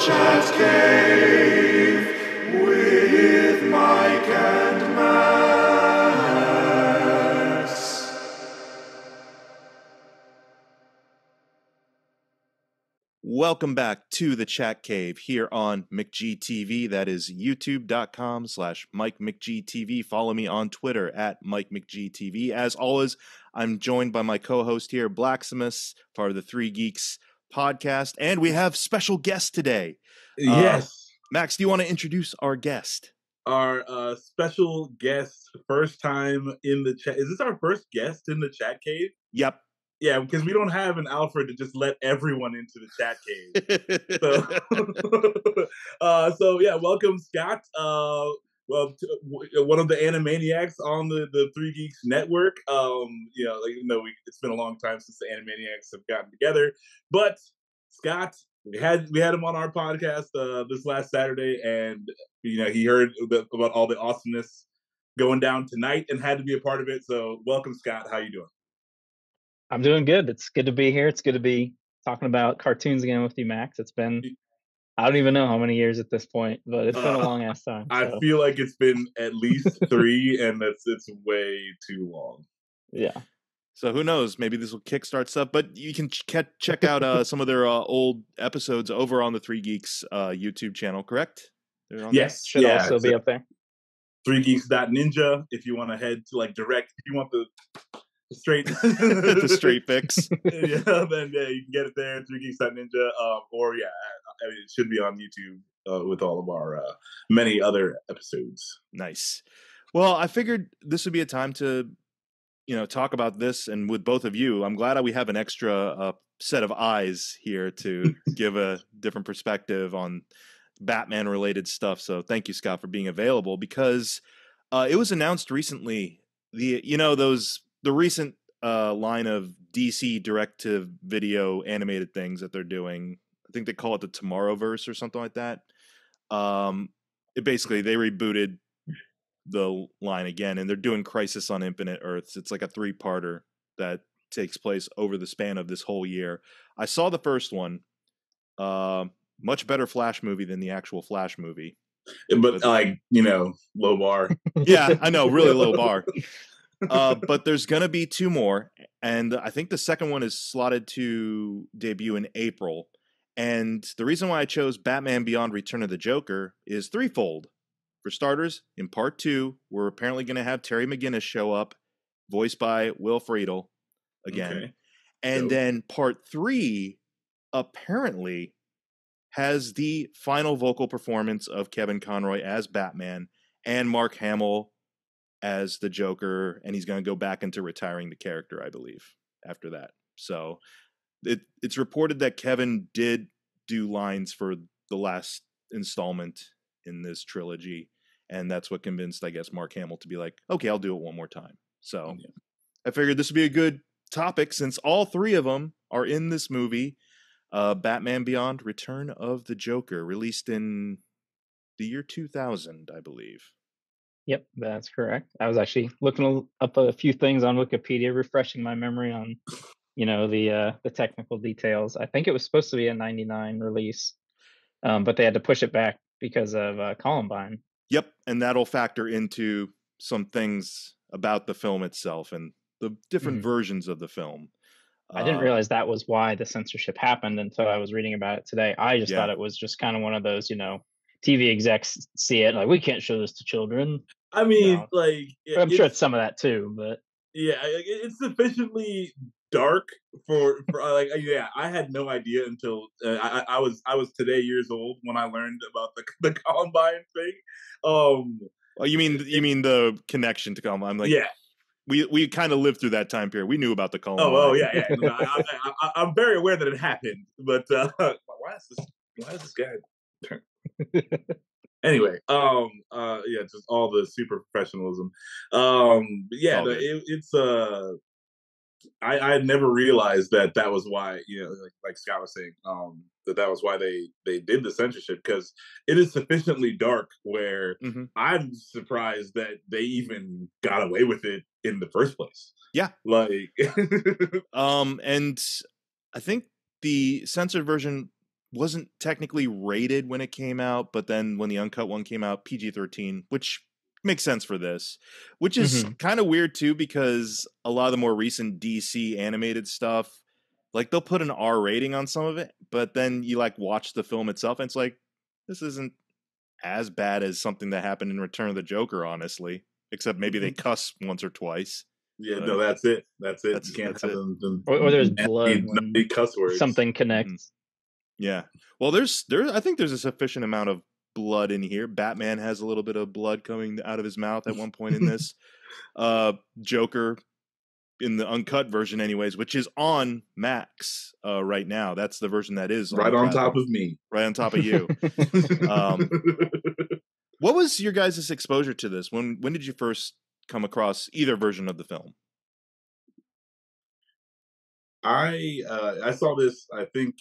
Chat Cave with Mike and Max. Welcome back to the Chat Cave here on McGTV. That is youtube.com/MikeMcGTV. Follow me on Twitter at MikeMcGTV. As always, I'm joined by my co-host here, Blacksmith, part of the Three Geeks podcast, and we have special guests today. Yes. Max, do you want to introduce our guest? Our special guest, first time in the chat. Is this our first guest in the Chat Cave? Yep. Yeah, because we don't have an Alfred to just let everyone into the Chat Cave. So yeah, welcome, Scott. One of the Animaniacs on the Three Geeks Network. It's been a long time since the Animaniacs have gotten together, but Scott, we had him on our podcast this last Saturday, and he heard about all the awesomeness going down tonight and had to be a part of it. So welcome, Scott. How you doing? I'm doing good. It's good to be here. It's good to be talking about cartoons again with you, Max. It's been, I don't even know how many years at this point, but it's been a long ass time. I feel like it's been at least 3, and it's way too long. Yeah. So who knows? Maybe this will kickstart stuff. But you can check out some of their old episodes over on the Three Geeks YouTube channel, correct? Yes. Should also be up there. 3geeks.ninja if you want to head to direct. If you want the straight the straight fix. Then you can get it there, 3geeks.ninja. Or it should be on YouTube with all of our many other episodes. Nice. Well, I figured this would be a time to talk about this, and with both of you, I'm glad we have an extra set of eyes here to give a different perspective on Batman related stuff. So thank you, Scott, for being available, because it was announced recently the recent line of DC direct-to-video animated things that they're doing. I think they call it the Tomorrowverse or something like that. They rebooted the line again, and they're doing Crisis on Infinite Earths. It's like a 3-parter that takes place over the span of this whole year. I saw the first one. Much better Flash movie than the actual Flash movie. But low bar. Yeah, I know, really low bar. But there's going to be 2 more, and I think the second one is slotted to debut in April. And the reason why I chose Batman Beyond Return of the Joker is threefold. For starters, in part 2, we're apparently going to have Terry McGinnis show up, voiced by Will Friedle again. Okay. And then part 3 apparently has the final vocal performance of Kevin Conroy as Batman and Mark Hamill as the Joker, and he's going to go back into retiring the character, I believe, after that. So it's reported that Kevin did do lines for the last installment in this trilogy, and that's what convinced, I guess, Mark Hamill to be like, okay, I'll do it one more time. So I figured this would be a good topic since all 3 of them are in this movie, Batman Beyond Return of the Joker, released in the year 2000, I believe. Yep, that's correct. I was actually looking up a few things on Wikipedia, refreshing my memory on, the technical details. I think it was supposed to be a 99 release, but they had to push it back because of Columbine. Yep, and that'll factor into some things about the film itself and the different versions of the film. I didn't realize that was why the censorship happened until I was reading about it today. I just thought it was just kind of one of those, TV execs see it like, we can't show this to children. I mean, I'm sure it's some of that too, but yeah, it's sufficiently dark for I had no idea until I was today years old when I learned about the Columbine thing. Oh, you mean the connection to Columbine? We kind of lived through that time period. We knew about the Columbine. Oh yeah. No, I'm very aware that it happened, but why is this guy? Anyway, just all the super professionalism. I had never realized that was why, like Scott was saying, that was why they did the censorship, because it is sufficiently dark where I'm surprised that they even got away with it in the first place. Yeah. Like, and I think the censored version wasn't technically rated when it came out, but then when the uncut one came out, PG-13, which makes sense for this, which is kind of weird too, because a lot of the more recent DC animated stuff, like they'll put an R rating on some of it, but then you like watch the film itself and it's like, this isn't as bad as something that happened in Return of the Joker, honestly, except maybe they cuss once or twice. Yeah, no, that's it. You can't have them or there's blood when cuss words. Something connects. Yeah. Well, I think there's a sufficient amount of blood in here. Batman has a little bit of blood coming out of his mouth at one point in this. Joker in the uncut version anyways, which is on Max right now. That's the version that is right on top of me. Right on top of you. What was your guys' exposure to this? When did you first come across either version of the film? I saw this, I think,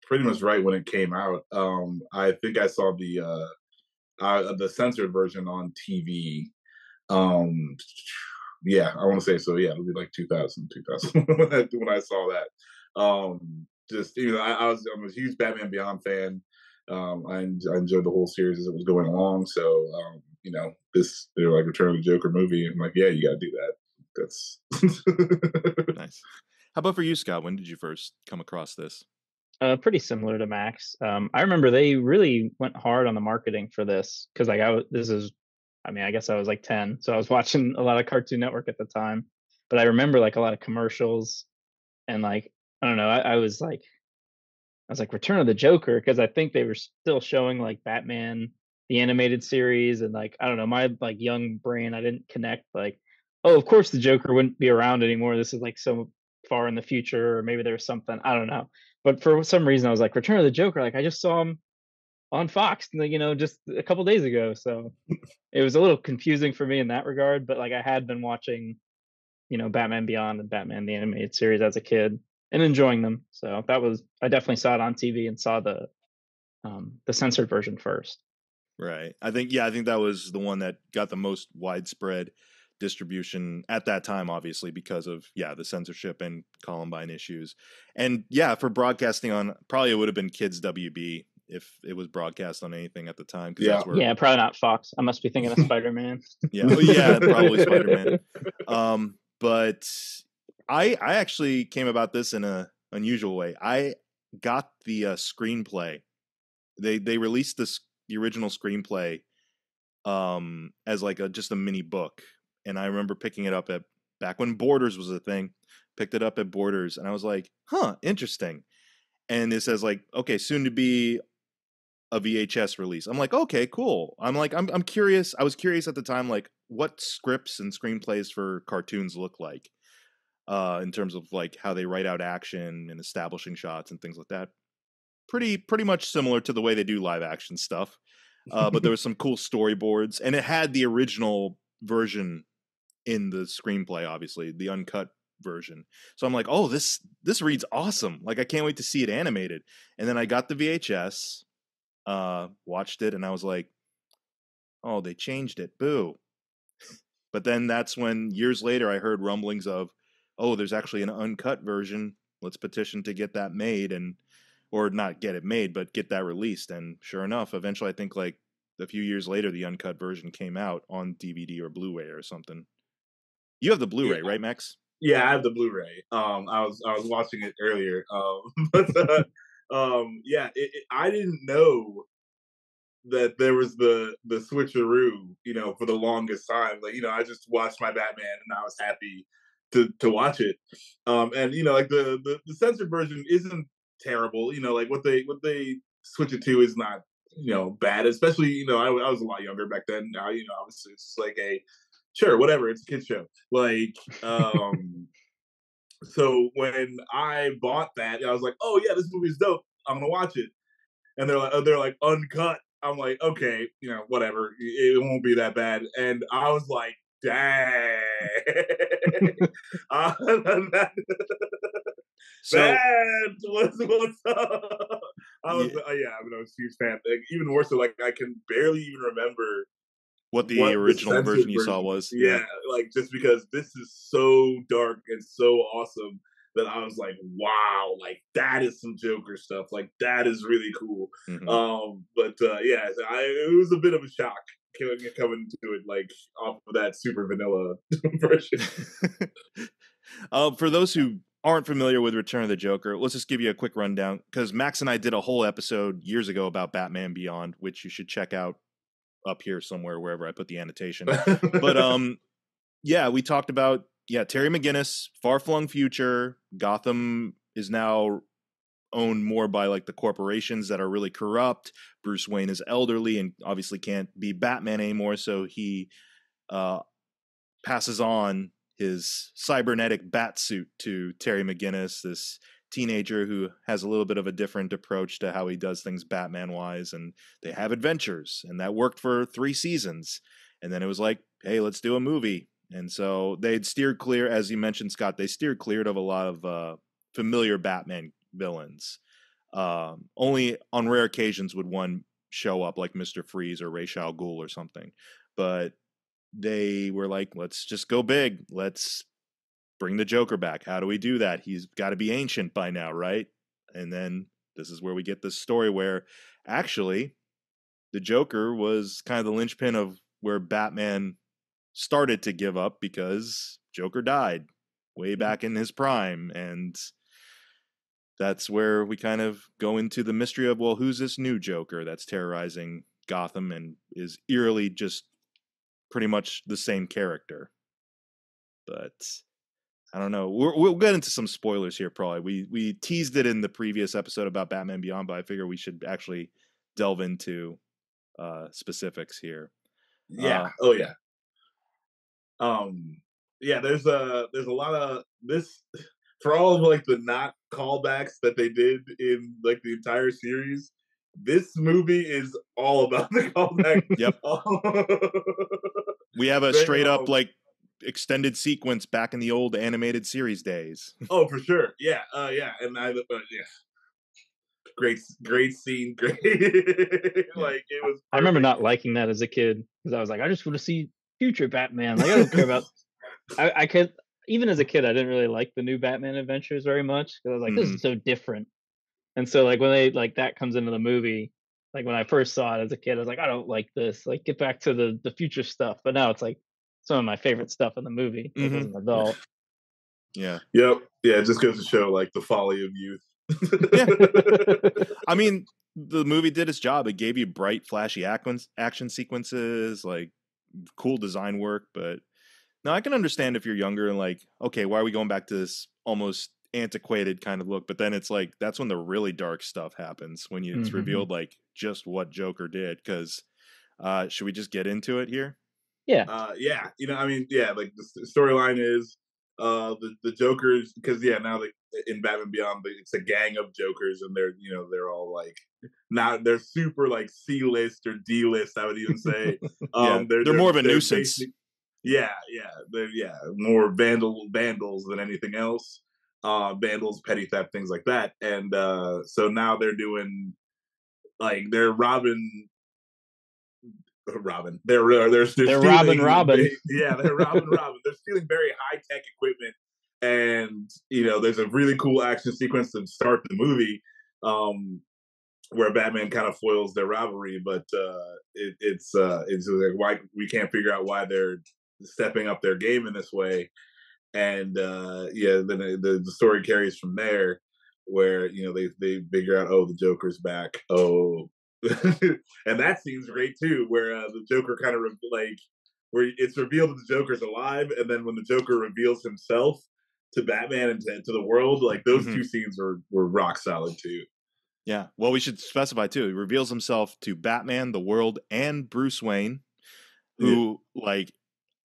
pretty much right when it came out. I think I saw the censored version on TV. Yeah, I want to say so. Yeah, it'll be like 2000 when I saw that. Just I'm a huge Batman Beyond fan. I enjoyed the whole series as it was going along. So they're like Return of the Joker movie. I'm like, yeah, you got to do that. That's nice. How about for you, Scott? When did you first come across this? Pretty similar to Max. I remember they really went hard on the marketing for this because I guess I was like 10, so I was watching a lot of Cartoon Network at the time. But I remember like a lot of commercials, and like I don't know, I was like Return of the Joker, because I think they were still showing like Batman the animated series, and like I don't know, my like young brain, I didn't connect like, oh, of course the Joker wouldn't be around anymore. This is like so far in the future, or maybe there's something, I don't know. But for some reason I was like, Return of the Joker, like I just saw him on Fox, just a couple days ago. So it was a little confusing for me in that regard. But like I had been watching, Batman Beyond and Batman the Animated Series as a kid and enjoying them. So I definitely saw it on TV and saw the censored version first. Right. I think that was the one that got the most widespread distribution at that time, obviously, because of the censorship and Columbine issues. And for broadcasting on, probably it would have been Kids WB if it was broadcast on anything at the time. That's where... probably not Fox. I must be thinking of Spider-Man. Probably Spider-Man. But I actually came about this in a unusual way. I got the screenplay. They released the original screenplay as like just a mini book, and I remember picking it up back when Borders was a thing. Picked it up at Borders, and I was like, interesting. And it says like, okay, soon to be a VHS release. I'm like, okay, cool. I'm curious. I was curious at the time, like what scripts and screenplays for cartoons look like in terms of like how they write out action and establishing shots and things like that. Pretty much similar to the way they do live action stuff. But there was some cool storyboards, and it had the original version in the screenplay, obviously, the uncut version. So I'm like, oh, this reads awesome. Like, I can't wait to see it animated. And then I got the VHS, watched it, and I was like, oh, they changed it. Boo. But then that's when years later I heard rumblings of, oh, there's actually an uncut version. Let's petition to get that made, or not get it made, but get that released. And sure enough, eventually, I think like a few years later, the uncut version came out on DVD or Blu-ray or something. You have the Blu-ray, right, Max? Yeah, I have the Blu-ray. I was watching it earlier. I didn't know that there was the switcheroo, for the longest time. Like, I just watched my Batman and I was happy to watch it. Like the censored version isn't terrible. Like what they switch it to is not, bad. Especially, I was a lot younger back then. Now, obviously it's like sure, whatever, it's a kid's show. Like, so when I bought that, I was like, oh yeah, this movie's dope. I'm gonna watch it. And they're like uncut. I'm like, okay, whatever. It won't be that bad. And I was like, dang. That's what's up. I was I was a huge fan. Like, even more so, like I can barely even remember what the original version you saw was. Yeah, like just because this is so dark and so awesome that I was like, wow, like that is some Joker stuff. Like that is really cool. But yeah, it was a bit of a shock coming to it, like off of that super vanilla version. For those who aren't familiar with Return of the Joker, let's just give you a quick rundown, because Max and I did a whole episode years ago about Batman Beyond, which you should check out up here somewhere, wherever I put the annotation. But yeah, we talked about Terry McGinnis, far-flung future. Gotham is now owned more by like the corporations that are really corrupt. Bruce Wayne is elderly and obviously can't be Batman anymore, so he passes on his cybernetic bat suit to Terry McGinnis, this teenager who has a little bit of a different approach to how he does things Batman-wise, and they have adventures, and that worked for 3 seasons. And then it was like, hey, let's do a movie. And so they'd steered clear, as you mentioned, Scott, they steered clear of a lot of familiar Batman villains. Only on rare occasions would one show up, like Mr. Freeze or Ra's al Ghul or something. But they were like, let's just go big. Let's bring the Joker back. How do we do that? He's got to be ancient by now, right? And then this is where we get this story where actually the Joker was kind of the linchpin of where Batman started to give up, because Joker died way back in his prime. And that's where we kind of go into the mystery of, well, who's this new Joker that's terrorizing Gotham and is eerily just pretty much the same character? But I don't know. We'll get into some spoilers here probably. We teased it in the previous episode about Batman Beyond, but I figure we should actually delve into specifics here. Yeah. Yeah, there's a lot of this, for all of like the not callbacks that they did in like the entire series. This movie is all about the callback. Yep. We have a straight up like extended sequence back in the old animated series days. Oh, for sure. Yeah. And great scene. Great. Like it was. I remember not liking that as a kid, because I was like, I just want to see future Batman. Like I don't care about. I could, even as a kid, I didn't really like the new Batman Adventures very much, because I was like, this is so different. And so like when they like that comes into the movie, like when I first saw it as a kid, I was like, I don't like this. Like get back to the future stuff. But now it's like some of my favorite stuff in the movie as an adult. Yeah. Yep. Yeah. It just goes to show like the folly of youth. I mean, the movie did its job. It gave you bright, flashy action sequences, like cool design work. But now I can understand if you're younger and like, okay, why are we going back to this almost antiquated kind of look? But then it's like, that's when the really dark stuff happens, when it's revealed like just what Joker did. Because should we just get into it here? Yeah. Yeah. I mean, yeah, like the storyline is the Jokers, because now in Batman Beyond it's a gang of Jokers, and they're all like, now they're super like C-list or D-list, I would even say. They're more of a nuisance. They're more vandals than anything else. Vandals, petty theft, things like that. And so now they're doing like they're robbing. They're Robin. They're Robin. Yeah, they're Robin. They're stealing very high tech equipment, and there's a really cool action sequence to start the movie, where Batman kind of foils their rivalry. But it's like, why we can't figure out why they're stepping up their game in this way, and then the story carries from there, where they figure out, oh, the Joker's back. Oh. And that scene's great too, where the Joker kind of where it's revealed that the Joker's alive, and then when the Joker reveals himself to Batman and to the world, like those two scenes were rock solid too. Yeah, well, we should specify too. He reveals himself to Batman, the world, and Bruce Wayne, who like,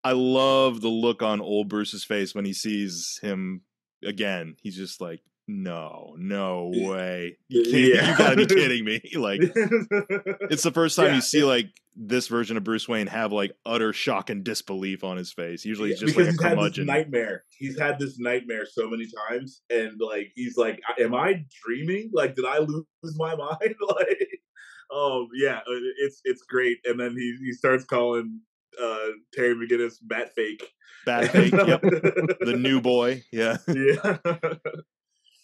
I love the look on old Bruce's face when he sees him again. He's just like, no way. You gotta be kidding me. Like, it's the first time you see like this version of Bruce Wayne have like utter shock and disbelief on his face. Usually he's just like a curmudgeon. He's had this nightmare so many times, and like he's like, am I dreaming? Like, did I lose my mind? Like, it's great. And then he starts calling Terry McGinnis bat fake. Bat fake. Yep. The new boy. Yeah. Yeah.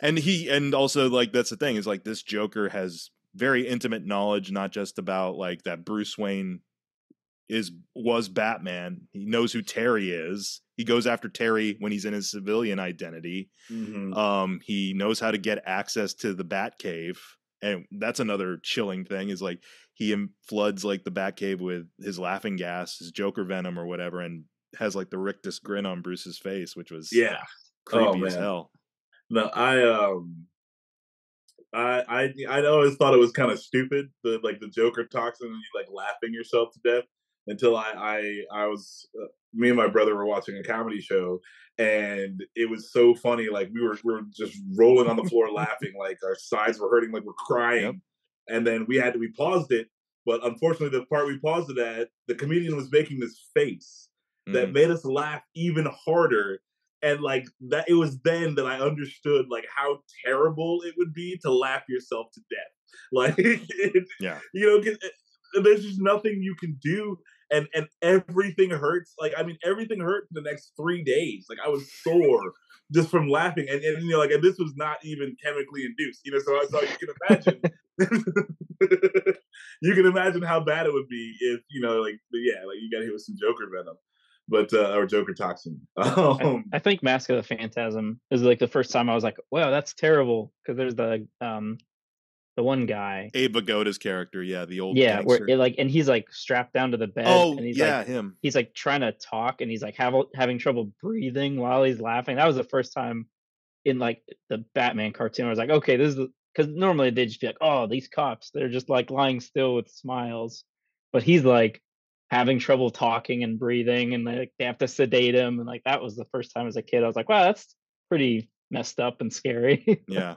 And also like that's the thing is like this Joker has very intimate knowledge, not just about like that Bruce Wayne was Batman. He knows who Terry is. He goes after Terry when he's in his civilian identity. Mm-hmm. He knows how to get access to the Batcave, and that's another chilling thing. Is like he floods like the Batcave with his laughing gas, his Joker venom or whatever, and has like the rictus grin on Bruce's face, which was creepy as hell. No, I always thought it was kind of stupid, the Joker toxin and you like laughing yourself to death until I was me and my brother were watching a comedy show and it was so funny. Like we were just rolling on the floor laughing, like our sides were hurting, like we're crying. Yep. And then we paused it, but unfortunately the part we paused it at, the comedian was making this face that made us laugh even harder. And like that, it was then that I understood like how terrible it would be to laugh yourself to death. Like, there's just nothing you can do, and everything hurts. Like, I mean, everything hurt for the next 3 days. Like, I was sore just from laughing, and and this was not even chemically induced. So you can imagine. You can imagine how bad it would be if you got hit with some Joker venom. But or Joker toxin. I think Mask of the Phantasm is like the first time I was like, "Wow, that's terrible." Because there's the one guy, Abe Vigoda's character, the old where gangster. and he's like strapped down to the bed. Oh, and he's him. He's like trying to talk, and he's like having trouble breathing while he's laughing. That was the first time in like the Batman cartoon I was like, okay, this is because normally they'd just be like, oh, these cops, they're just like lying still with smiles, but he's like having trouble talking and breathing, and like they have to sedate him, and like that was the first time as a kid I was like, wow, that's pretty messed up and scary. Yeah,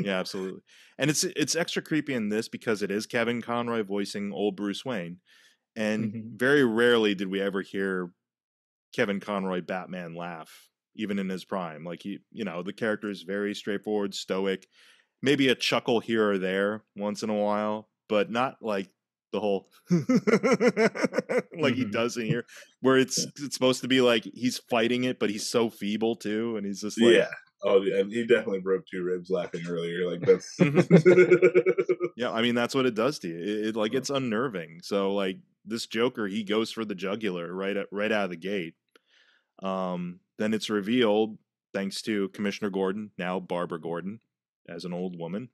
absolutely. And it's extra creepy in this because it is Kevin Conroy voicing old Bruce Wayne, and very rarely did we ever hear Kevin Conroy Batman laugh, even in his prime. Like the character is very straightforward, stoic, maybe a chuckle here or there once in a while, but not like the whole like he does in here, where it's supposed to be like he's fighting it, but he's so feeble too, and he's just like and he definitely broke 2 ribs laughing earlier. Like that's I mean that's what it does to you. It's unnerving. So like this Joker, he goes for the jugular right out of the gate. Then it's revealed, thanks to Commissioner Gordon, now Barbara Gordon, as an old woman,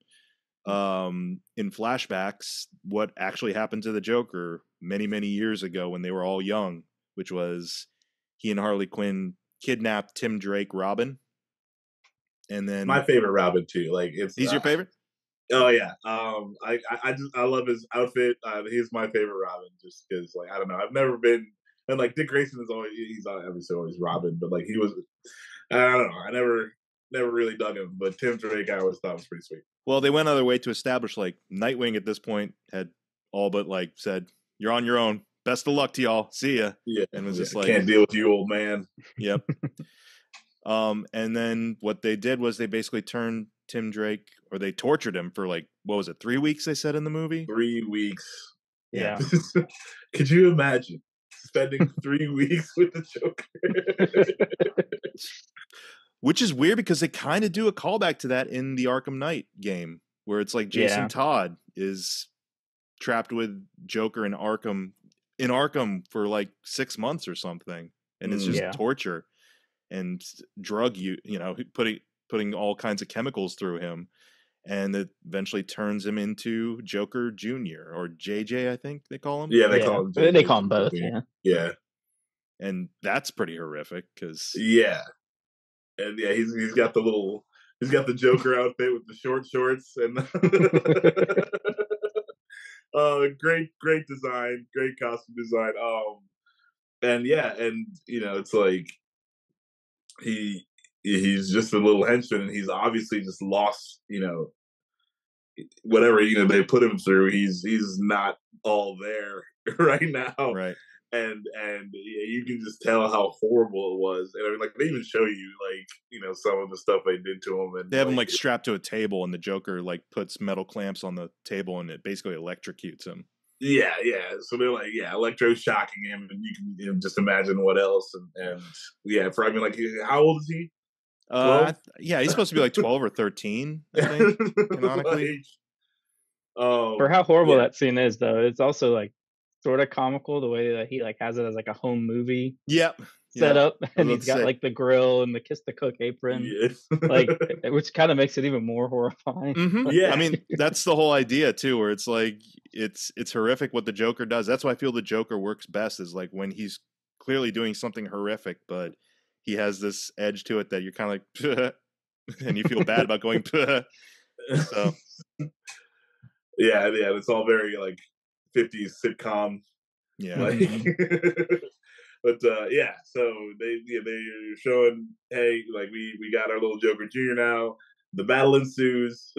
in flashbacks, what actually happened to the Joker many, many years ago when they were all young, which was he and Harley Quinn kidnapped Tim Drake Robin. And then my favorite Robin too. Like he's your favorite? Oh yeah. I love his outfit. He's my favorite Robin just because like I don't know. I've never been, and like Dick Grayson is he's on every show always Robin, but like he was, I don't know. I never really dug him, but Tim Drake I always thought was pretty sweet. Well, they went out of their way to establish like Nightwing at this point had all but like said, "You're on your own. Best of luck to y'all. See ya." Yeah, and was just like, "Can't deal with you, old man." Yep. And then what they did was they basically turned Tim Drake, or they tortured him for like, what was it, 3 weeks? They said in the movie. 3 weeks. Yeah. Could you imagine spending 3 weeks with the Joker? Which is weird because they kind of do a callback to that in the Arkham Knight game, where it's like Jason Todd is trapped with Joker in Arkham for like 6 months or something, and it's just torture and drug putting all kinds of chemicals through him, and it eventually turns him into Joker Jr. or JJ, I think they call him. Yeah, they call him JJ. They call him both. Yeah, and that's pretty horrific because and he's got the Joker outfit with the short shorts and great design, great costume design. And it's like he's just a little henchman, and he's obviously just lost, whatever they put him through. He's not all there right now, right? And you can just tell how horrible it was. And I mean, like they even show you like some of the stuff they did to him, and they have him like strapped to a table, and the Joker like puts metal clamps on the table, and it basically electrocutes him. Yeah, yeah. So they're like, yeah, electroshocking him, and you can just imagine what else. And yeah, for I mean, like, how old is he? 12? Yeah, he's supposed to be like 12 or 13, I think, canonically. For how horrible Yeah. that scene is, though, it's also like sort of comical the way that he like has it as like a home movie Yep. set Yeah. up, I was and about he's to got say. like the grill and the kiss the cook apron, Yeah. like which kind of makes it even more horrifying. Mhm. Yeah. I mean, that's the whole idea too, where it's like it's horrific what the Joker does. That's why I feel the Joker works best is like when he's clearly doing something horrific, but he has this edge to it that you're kind of like, and you feel bad about going. So Yeah, it's all very like 50s sitcom yeah, like. But yeah, so they're showing, hey, like we got our little Joker Jr. now. The battle ensues.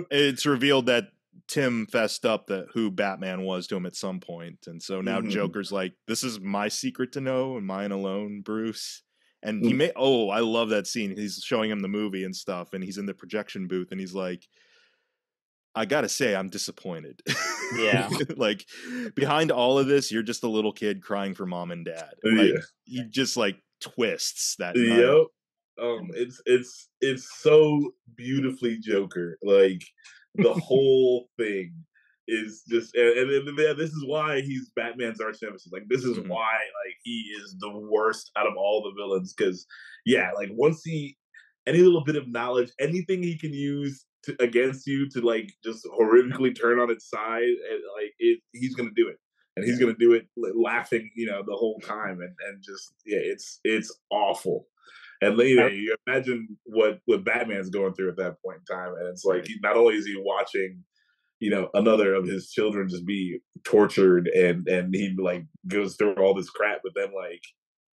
it's revealed that Tim fessed up that who Batman was to him at some point, and so now Joker's like, "This is my secret to know and mine alone, Bruce." And he may. Oh, I love that scene. He's showing him the movie and stuff, and he's in the projection booth, and he's like, I gotta say, I'm disappointed. Yeah. Like behind all of this, you're just a little kid crying for mom and dad. Like Yeah. he just like twists that night. Yep. It's so beautifully Joker. Like the whole thing is just, and this is why he's Batman's arch nemesis. Like this is why like he is the worst out of all the villains. Because yeah, like once he any little bit of knowledge, anything he can use against you to like just horrifically turn on its side, and like he's gonna do it. And he's gonna do it laughing, the whole time, and just it's awful. And you imagine what Batman's going through at that point in time, and it's like not only is he watching, another of his children just be tortured, and he like goes through all this crap, but then like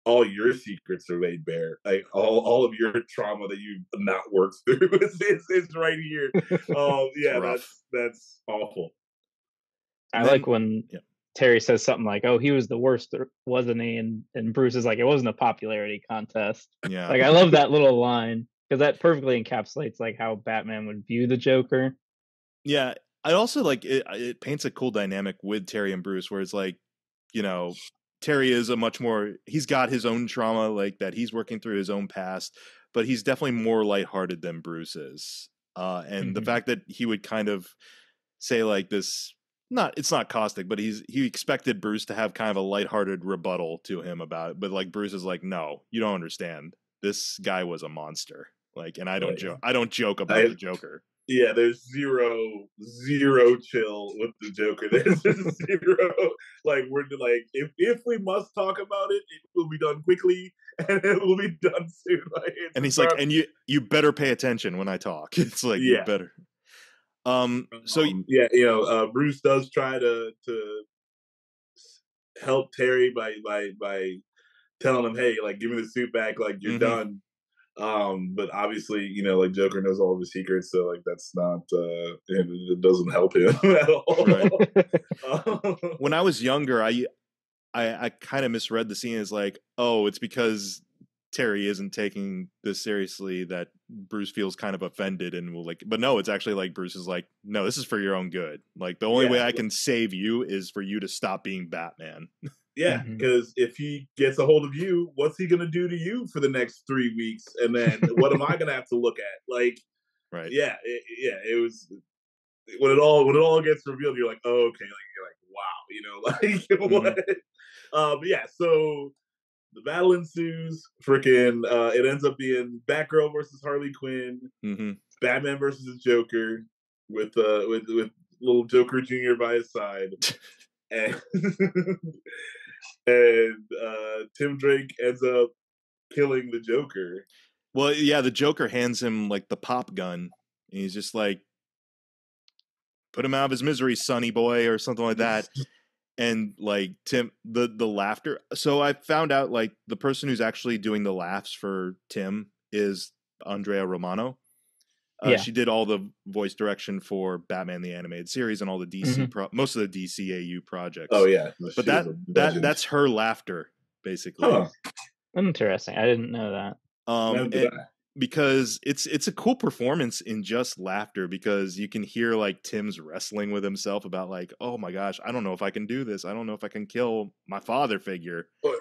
all your secrets are laid bare, like all of your trauma that you've not worked through is right here. Yeah, that's awful. I like when Terry says something like, "Oh, he was the worst, wasn't he?" And Bruce is like, "It wasn't a popularity contest." Yeah. Like I love that little line because that perfectly encapsulates like how Batman would view the Joker. Yeah. I also like it paints a cool dynamic with Terry and Bruce where it's like, Terry is he's got his own trauma like that he's working through his own past, but he's definitely more lighthearted than Bruce is. And the fact that he would kind of say like this, it's not caustic, but he expected Bruce to have kind of a lighthearted rebuttal to him about it. But like Bruce is like, no, you don't understand. This guy was a monster. Like, and I don't joke about the Joker. Yeah, there's zero chill with the Joker. There's zero, like we're like if we must talk about it, it will be done quickly and it will be done soon. Like, and he's like, and you better pay attention when I talk. It's like you better. Bruce does try to help Terry by telling him, hey, like give me the suit back, like you're done. But obviously, like Joker knows all of his secrets, so like that's not it doesn't help him at all. Right. When I was younger, I kind of misread the scene as like, oh, it's because Terry isn't taking this seriously that Bruce feels kind of offended and will like, but no, it's actually like Bruce is like, no, this is for your own good. Like the only way I can save you is for you to stop being Batman. Yeah, because if he gets a hold of you, what's he gonna do to you for the next 3 weeks? And then what am I gonna have to look at? Like, right? Yeah, it was when it all gets revealed. You're like, oh, okay, like you're like, wow, like what? But yeah, so the battle ensues. Freaking, it ends up being Batgirl versus Harley Quinn, Batman versus the Joker, with little Joker Jr. by his side, and. And Tim Drake ends up killing the Joker. Well, yeah, the Joker hands him like the pop gun, and he's just like, "Put him out of his misery, sonny boy," or something like that. And like Tim, the laughter. So I found out like the person who's actually doing the laughs for Tim is Andrea Romano. She did all the voice direction for Batman the Animated Series and all the DC most of the DCAU projects. Oh yeah, but that's her laughter basically. Huh. Interesting. I didn't know that. because it's a cool performance in just laughter, because you can hear like Tim's wrestling with himself about like, oh my gosh, I don't know if I can do this. I don't know if I can kill my father figure. But,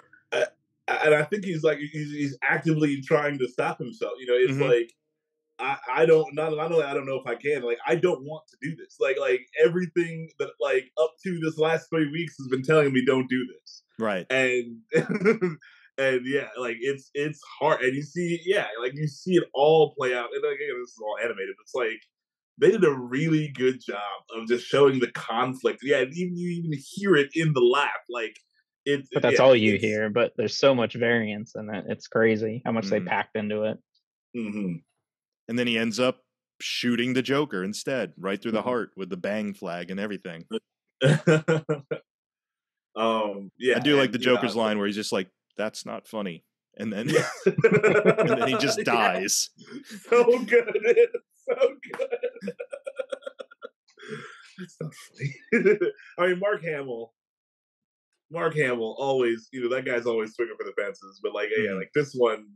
and I think he's like he's actively trying to stop himself. You know, it's like I don't not only I don't know if I can, like I don't want to do this. Like everything that like up to this last 3 weeks has been telling me don't do this. Right. And and yeah, like it's hard. And you see, like you see it all play out. And again, this is all animated, but it's like they did a really good job of just showing the conflict. Yeah, and even you even hear it in the laugh. Like it's But that's all you hear. But there's so much variance in it. It's crazy how much they packed into it. Mm-hmm. And then he ends up shooting the Joker instead, right through the heart with the bang flag and everything. Yeah, I do like the Joker's line where he's just like, "That's not funny," and then and then he just dies. So good, it's so good. That's not funny. I mean, Mark Hamill always, that guy's always swinging for the fences. But like, yeah, like this one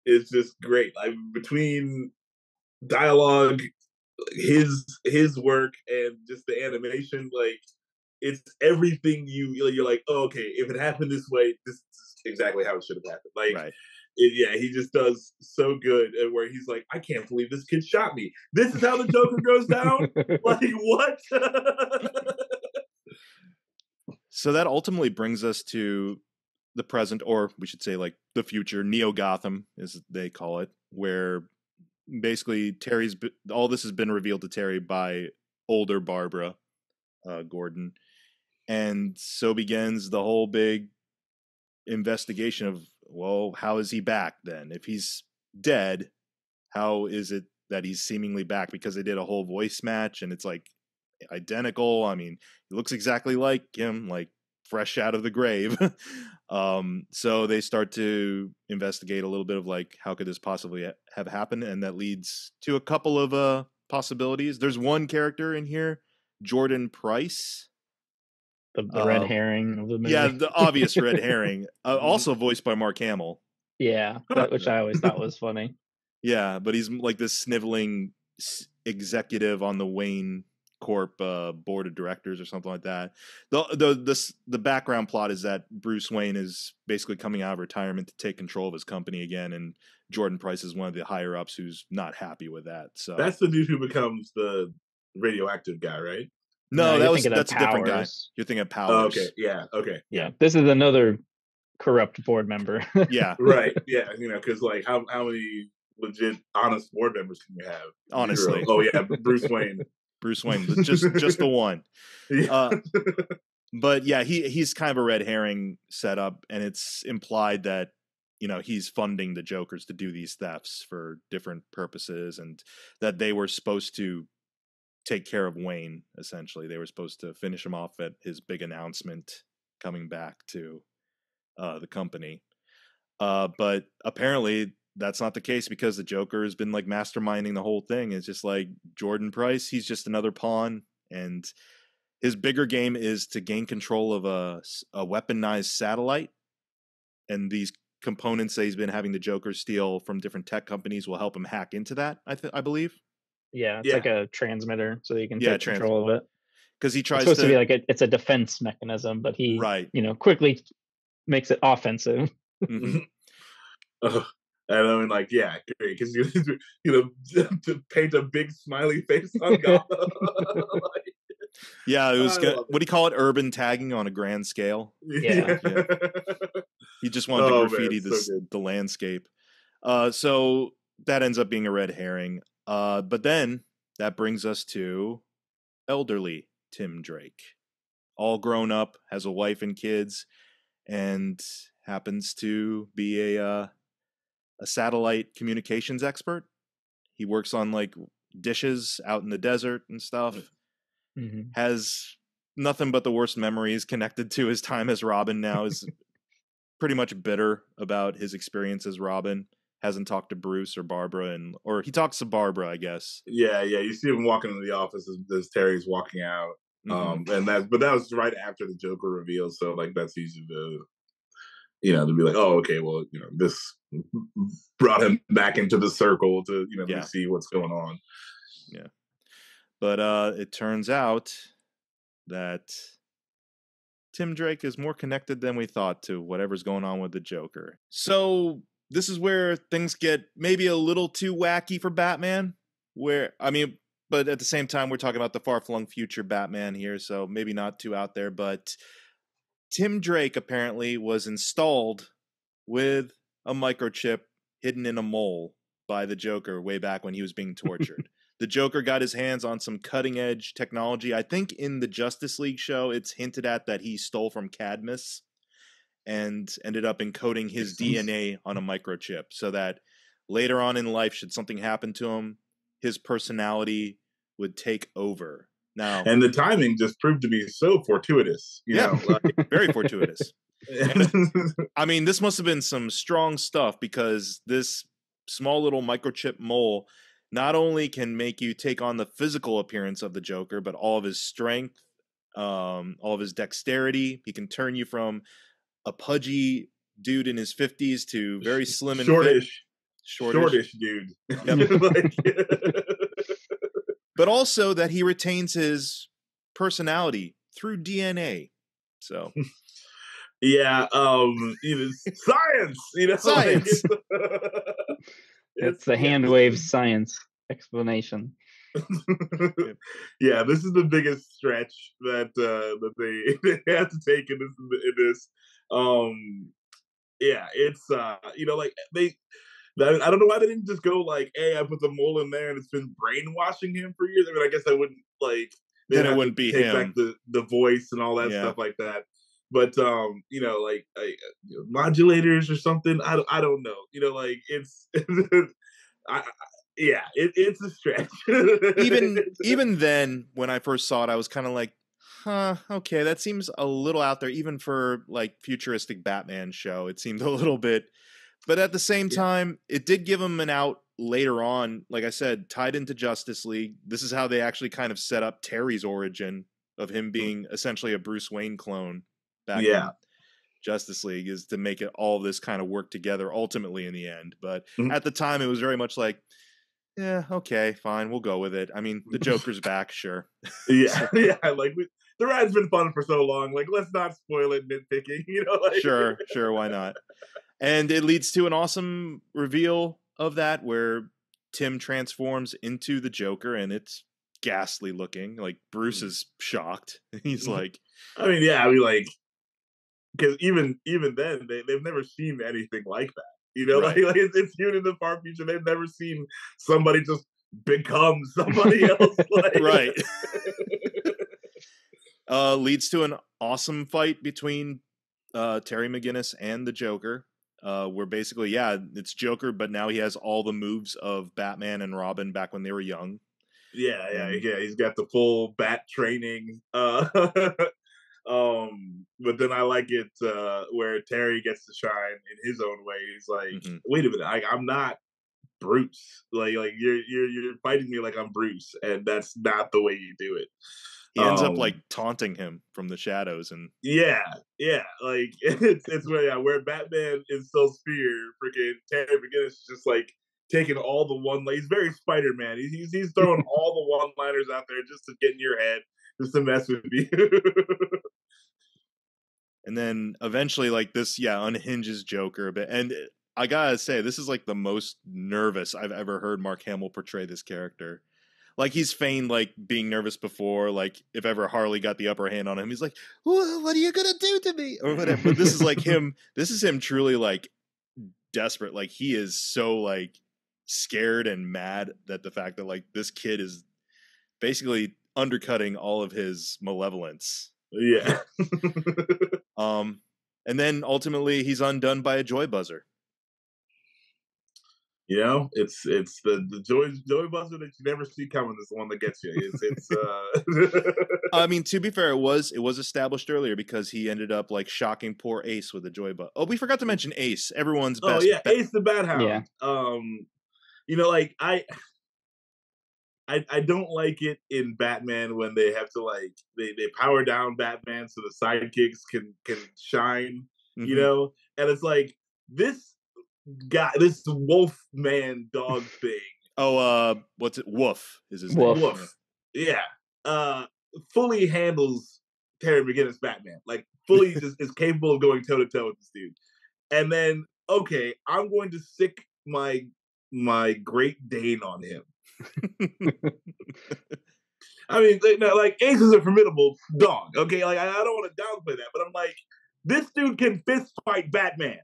is just great. Like between dialogue, his work, and just the animation, like it's everything you're like, oh, okay, if it happened this way, this is exactly how it should have happened. Like, right. He just does so good. And where he's like, I can't believe this kid shot me. This is how the Joker goes down. Like what? So that ultimately brings us to the present, or we should say like the future, Neo Gotham, as they call it, where basically all this has been revealed to Terry by older Barbara Gordon. And so begins the whole big investigation of, well, how is he back then? If he's dead, how is it that he's seemingly back? Because they did a whole voice match and it's like identical. I mean, he looks exactly like him, like fresh out of the grave. So they start to investigate a little bit of like, how could this possibly have happened? And that leads to a couple of possibilities. There's one character in here, Jordan Price. The red herring of the movie. Yeah, the obvious red herring. Also voiced by Mark Hamill. Yeah, which I always thought was funny. Yeah, but he's like this sniveling executive on the Wayne Corp board of directors or something like that. The background plot is that Bruce Wayne is basically coming out of retirement to take control of his company again, and Jordan Price is one of the higher ups who's not happy with that. So that's the dude who becomes the radioactive guy, right? No, that's a different guy. You're thinking of Powers. Oh, okay, yeah, okay. Yeah, this is another corrupt board member. Yeah. Right, yeah, because like how many legit honest board members can you have? Honestly. 0. Oh yeah, Bruce Wayne. Bruce Wayne, just the one. But yeah, he's kind of a red herring setup, and it's implied that he's funding the Jokers to do these thefts for different purposes, and that they were supposed to take care of Wayne. Essentially, they were supposed to finish him off at his big announcement coming back to the company. But apparently that's not the case, because the Joker has been like masterminding the whole thing. It's just like Jordan Price, he's just another pawn, and his bigger game is to gain control of a weaponized satellite, and these components that he's been having the Joker steal from different tech companies will help him hack into that, I believe. Yeah, it's like a transmitter, so you can take control of it. Because he tries it's supposed to be like it's a defense mechanism, but he quickly makes it offensive. Mm-hmm. And I mean, like, yeah, great, because to paint a big smiley face on Gotham. Yeah, it was good. What do you call it? Urban tagging on a grand scale. Yeah. He just wanted to graffiti the landscape. So that ends up being a red herring. But then that brings us to elderly Tim Drake, all grown up, has a wife and kids, and happens to be a satellite communications expert. He works on like dishes out in the desert and stuff. Mm-hmm. Has nothing but the worst memories connected to his time as Robin. Now is pretty much bitter about his experience as Robin. Hasn't talked to Bruce or Barbara, or he talks to Barbara, I guess. Yeah. You see him walking into the office as Terry's walking out. Mm-hmm. But that was right after the Joker reveal, so like that's easy to be like, oh, okay, well, this brought him back into the circle to, Yeah. see what's going on. Yeah. But it turns out that Tim Drake is more connected than we thought to whatever's going on with the Joker. So this is where things get maybe a little too wacky for Batman. But at the same time, we're talking about the far-flung future Batman here, so maybe not too out there. But Tim Drake apparently was installed with a microchip hidden in a mole by the Joker way back when he was being tortured. The Joker got his hands on some cutting-edge technology. I think in the Justice League show, it's hinted at that he stole from Cadmus and ended up encoding his DNA on a microchip so that later on in life, should something happen to him, his personality would take over. Now, and the timing just proved to be so fortuitous. Very fortuitous. And, this must have been some strong stuff, because this small little microchip mole not only can make you take on the physical appearance of the Joker, but all of his strength, all of his dexterity. He can turn you from a pudgy dude in his 50s to very slim and shortish dude. Yep. But also that he retains his personality through DNA. So yeah, science. Science. It's the hand wave science explanation. Yeah, this is the biggest stretch that they have to take in this. Yeah, it's I don't know why they didn't just go like, hey, I put the mole in there and it's been brainwashing him for years. I guess I wouldn't then it wouldn't be take him. back the voice and all that stuff like that. But modulators or something. I don't know. It's it's a stretch. even then, when I first saw it, I was kind of like, okay, that seems a little out there, even for like futuristic Batman show. It seemed a little bit, but at the same time, it did give him an out later on. Like I said, tied into Justice League. This is how they actually kind of set up Terry's origin of him being essentially a Bruce Wayne clone back in Justice League, is to make it all this kind of work together ultimately in the end. But at the time, it was very much like, yeah, okay, fine, we'll go with it. The Joker's back, sure. Yeah. The ride's been fun for so long. Let's not spoil it nitpicking. Sure, why not? And it leads to an awesome reveal of that, where Tim transforms into the Joker, and it's ghastly looking. Like, Bruce is shocked. He's like, because even then they've never seen anything like that. Right. It's even in the far future, they've never seen somebody just become somebody else. Right. Leads to an awesome fight between Terry McGinnis and the Joker, where basically, it's Joker, but now he has all the moves of Batman and Robin back when they were young. Yeah. He's got the full bat training. But then I like it where Terry gets to shine in his own way. He's like, wait a minute, I'm not Bruce. Like you're fighting me like I'm Bruce, and that's not the way you do it. He ends up taunting him from the shadows, and it's where Batman is so spear, freaking Terry McGinnis is just taking all the he's very Spider-Man. He's throwing all the one-liners out there just to get in your head, just to mess with you. And then eventually, this unhinges Joker a bit. And I gotta say, this is the most nervous I've ever heard Mark Hamill portray this character. He's feigned being nervous before, if ever Harley got the upper hand on him, he's like, what are you gonna do to me? Or whatever. But this is him. This is him truly desperate. He is so scared and mad that the fact that this kid is basically undercutting all of his malevolence. Yeah. And then ultimately he's undone by a joy buzzer. It's the joy buzzer that you never see coming is the one that gets you. It's to be fair, it was established earlier, because he ended up shocking poor Ace with a joy buzzer. Oh, we forgot to mention Ace, everyone's best. Oh yeah, Ace the Bat Hound. Yeah. I don't like it in Batman when they have to they power down Batman so the sidekicks can shine. you know? And it's like this guy, this wolf man dog thing. Oh, what's it? Woof is his Woof. name. Wolf. Yeah. Fully handles Terry McGinnis Batman. Like fully just is capable of going toe to toe with this dude. And then, okay, I'm going to stick my Great Dane on him. I mean, like Ace is a formidable dog. Okay, like I don't want to downplay that, but I'm like, this dude can fist fight Batman.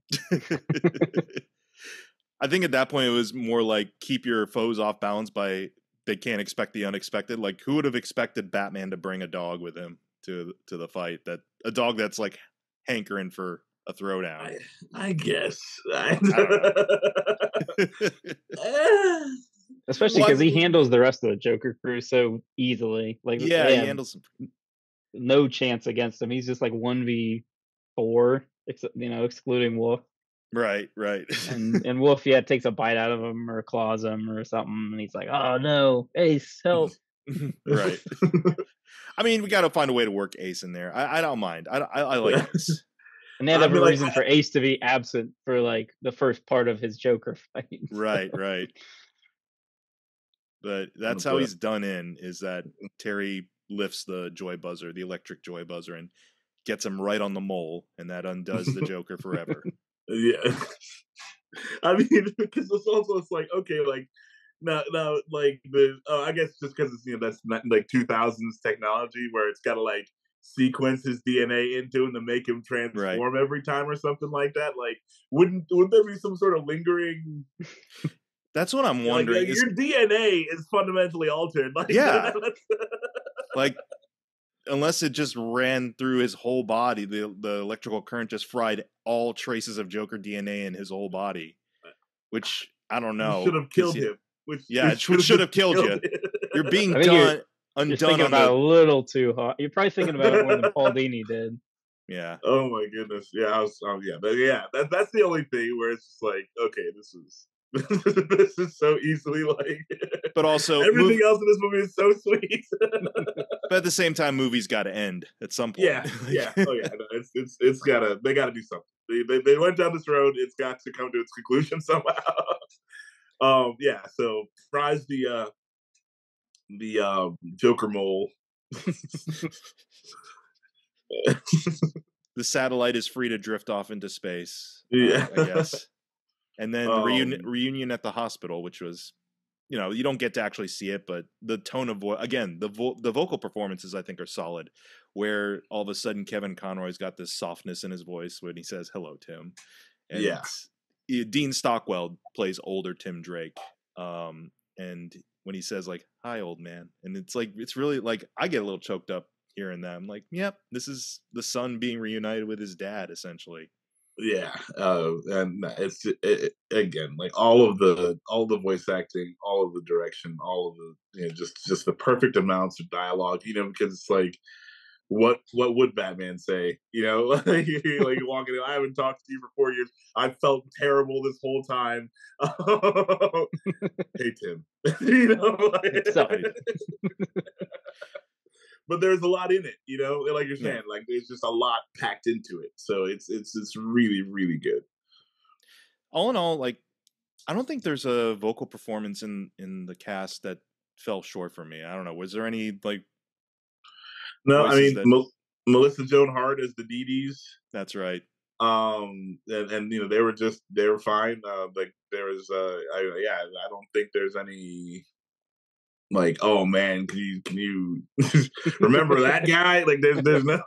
I think at that point it was more like keep your foes off balance by they can't expect the unexpected. Like who would have expected Batman to bring a dog with him to the fight? That a dog that's like hankering for a throwdown. I guess. I don't know. Especially because he handles the rest of the Joker crew so easily. Like, yeah, he handles no chance against him. He's just like 1v4, excluding Wolf. Right. and Wolf, takes a bite out of him or claws him or something, and he's like, "Oh no, Ace, help!" Right. I mean, we got to find a way to work Ace in there. I don't mind. I like Ace. And they had every reason for Ace to be absent for like the first part of his Joker fight. Right. But that's how he's done in, is that Terry lifts the joy buzzer, the electric joy buzzer, and gets him right on the mole, and that undoes the Joker forever. Yeah. I mean, because it's like, okay, like now like I guess just because it's that's not like 2000s technology where it's got to like sequence his DNA into him to make him transform every time or something like that. Like, wouldn't there be some sort of lingering? That's what I'm wondering. Like, your DNA is fundamentally altered. Like, yeah. Like, unless it just ran through his whole body, the electrical current just fried all traces of Joker DNA in his whole body, which I don't know. Should have killed him. Which should have killed you. You're being undone. You're thinking about it a little too hard. You're probably thinking about it more than Paul Dini did. Yeah. Oh my goodness. Yeah. That's the only thing where it's just like, okay, this is so easily like. But also, everything else in this movie is so sweet. But at the same time, movies got to end at some point. Yeah. Oh yeah. No, it's gotta. They gotta do something. They went down this road. It's got to come to its conclusion somehow. Yeah. So fries the Joker mole. The satellite is free to drift off into space. Yeah, I guess. And then reunion at the hospital, which was, you don't get to actually see it, but the tone of voice, again, the vocal performances I think are solid. Where all of a sudden Kevin Conroy's got this softness in his voice when he says "Hello, Tim," and Dean Stockwell plays older Tim Drake, and when he says like "Hi, old man," and it's really like I get a little choked up hearing that. I'm like, yep, this is the son being reunited with his dad, essentially. Yeah, and it's again like all of the voice acting, all of the direction, all of the just the perfect amounts of dialogue. Because it's like, what would Batman say? Like walking in, I haven't talked to you for 4 years. I felt terrible this whole time. Hey Tim, but there's a lot in it, like you're saying, like there's just a lot packed into it. So it's really, really good. All in all, like I don't think there's a vocal performance in the cast that fell short for me. I don't know. Was there any like? No, I mean Melissa Joan Hart as the Dee Dees. That's right. And they were fine. Like there was I don't think there's any. Like, oh man, can you remember that guy? Like, there's no,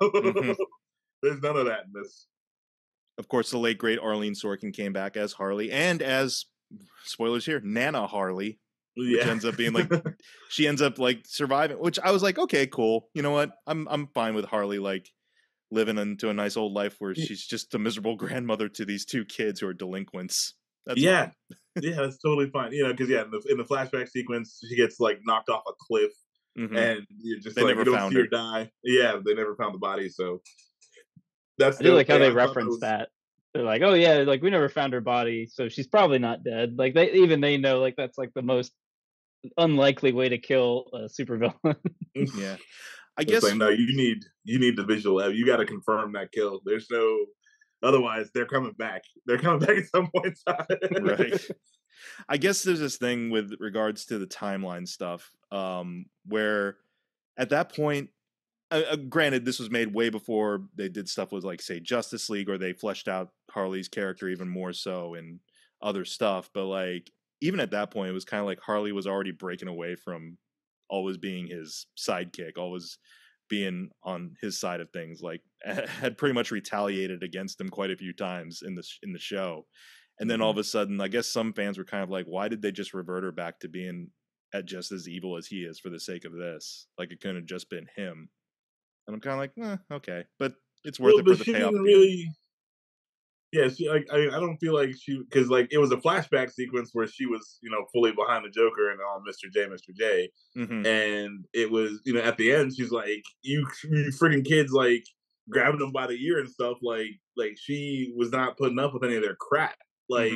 there's none of that in this. Of course, the late great Arlene Sorkin came back as Harley, and as spoilers here, Nana Harley, which ends up being like she ends up like surviving. Which I was like, okay, cool. You know what? I'm fine with Harley like living into a nice old life where she's just a miserable grandmother to these two kids who are delinquents. That's fine. Yeah, that's totally fine. Because in the flashback sequence, she gets like knocked off a cliff, and you just they never you don't found see her. her die. Yeah, they never found the body. So that's I do like how they reference that. They're like, oh yeah, like we never found her body, so she's probably not dead. Like they know like that's like the most unlikely way to kill a supervillain. Yeah, I guess like, no, you need the visual. You got to confirm that kill. There's no Otherwise, they're coming back. They're coming back at some point in time. Right. I guess there's this thing with regards to the timeline stuff, where at that point, granted, this was made way before they did stuff with, like, say, Justice League, or they fleshed out Harley's character even more so and other stuff. But, like, even at that point, it was kind of like Harley was already breaking away from always being his sidekick, always being on his side of things. Like, had pretty much retaliated against him quite a few times in the show. And then all of a sudden, I guess some fans were kind of like, why did they just revert her back to being just as evil as he is for the sake of this? Like, it couldn't have just been him. And I'm kind of like, okay, but it's worth it for the payoff. Really. Yeah, I don't feel like because like it was a flashback sequence where she was, fully behind the Joker and all Mr. J, Mm-hmm. and it was, at the end she's like, you freaking kids, like grabbing them by the ear and stuff, like she was not putting up with any of their crap. Like,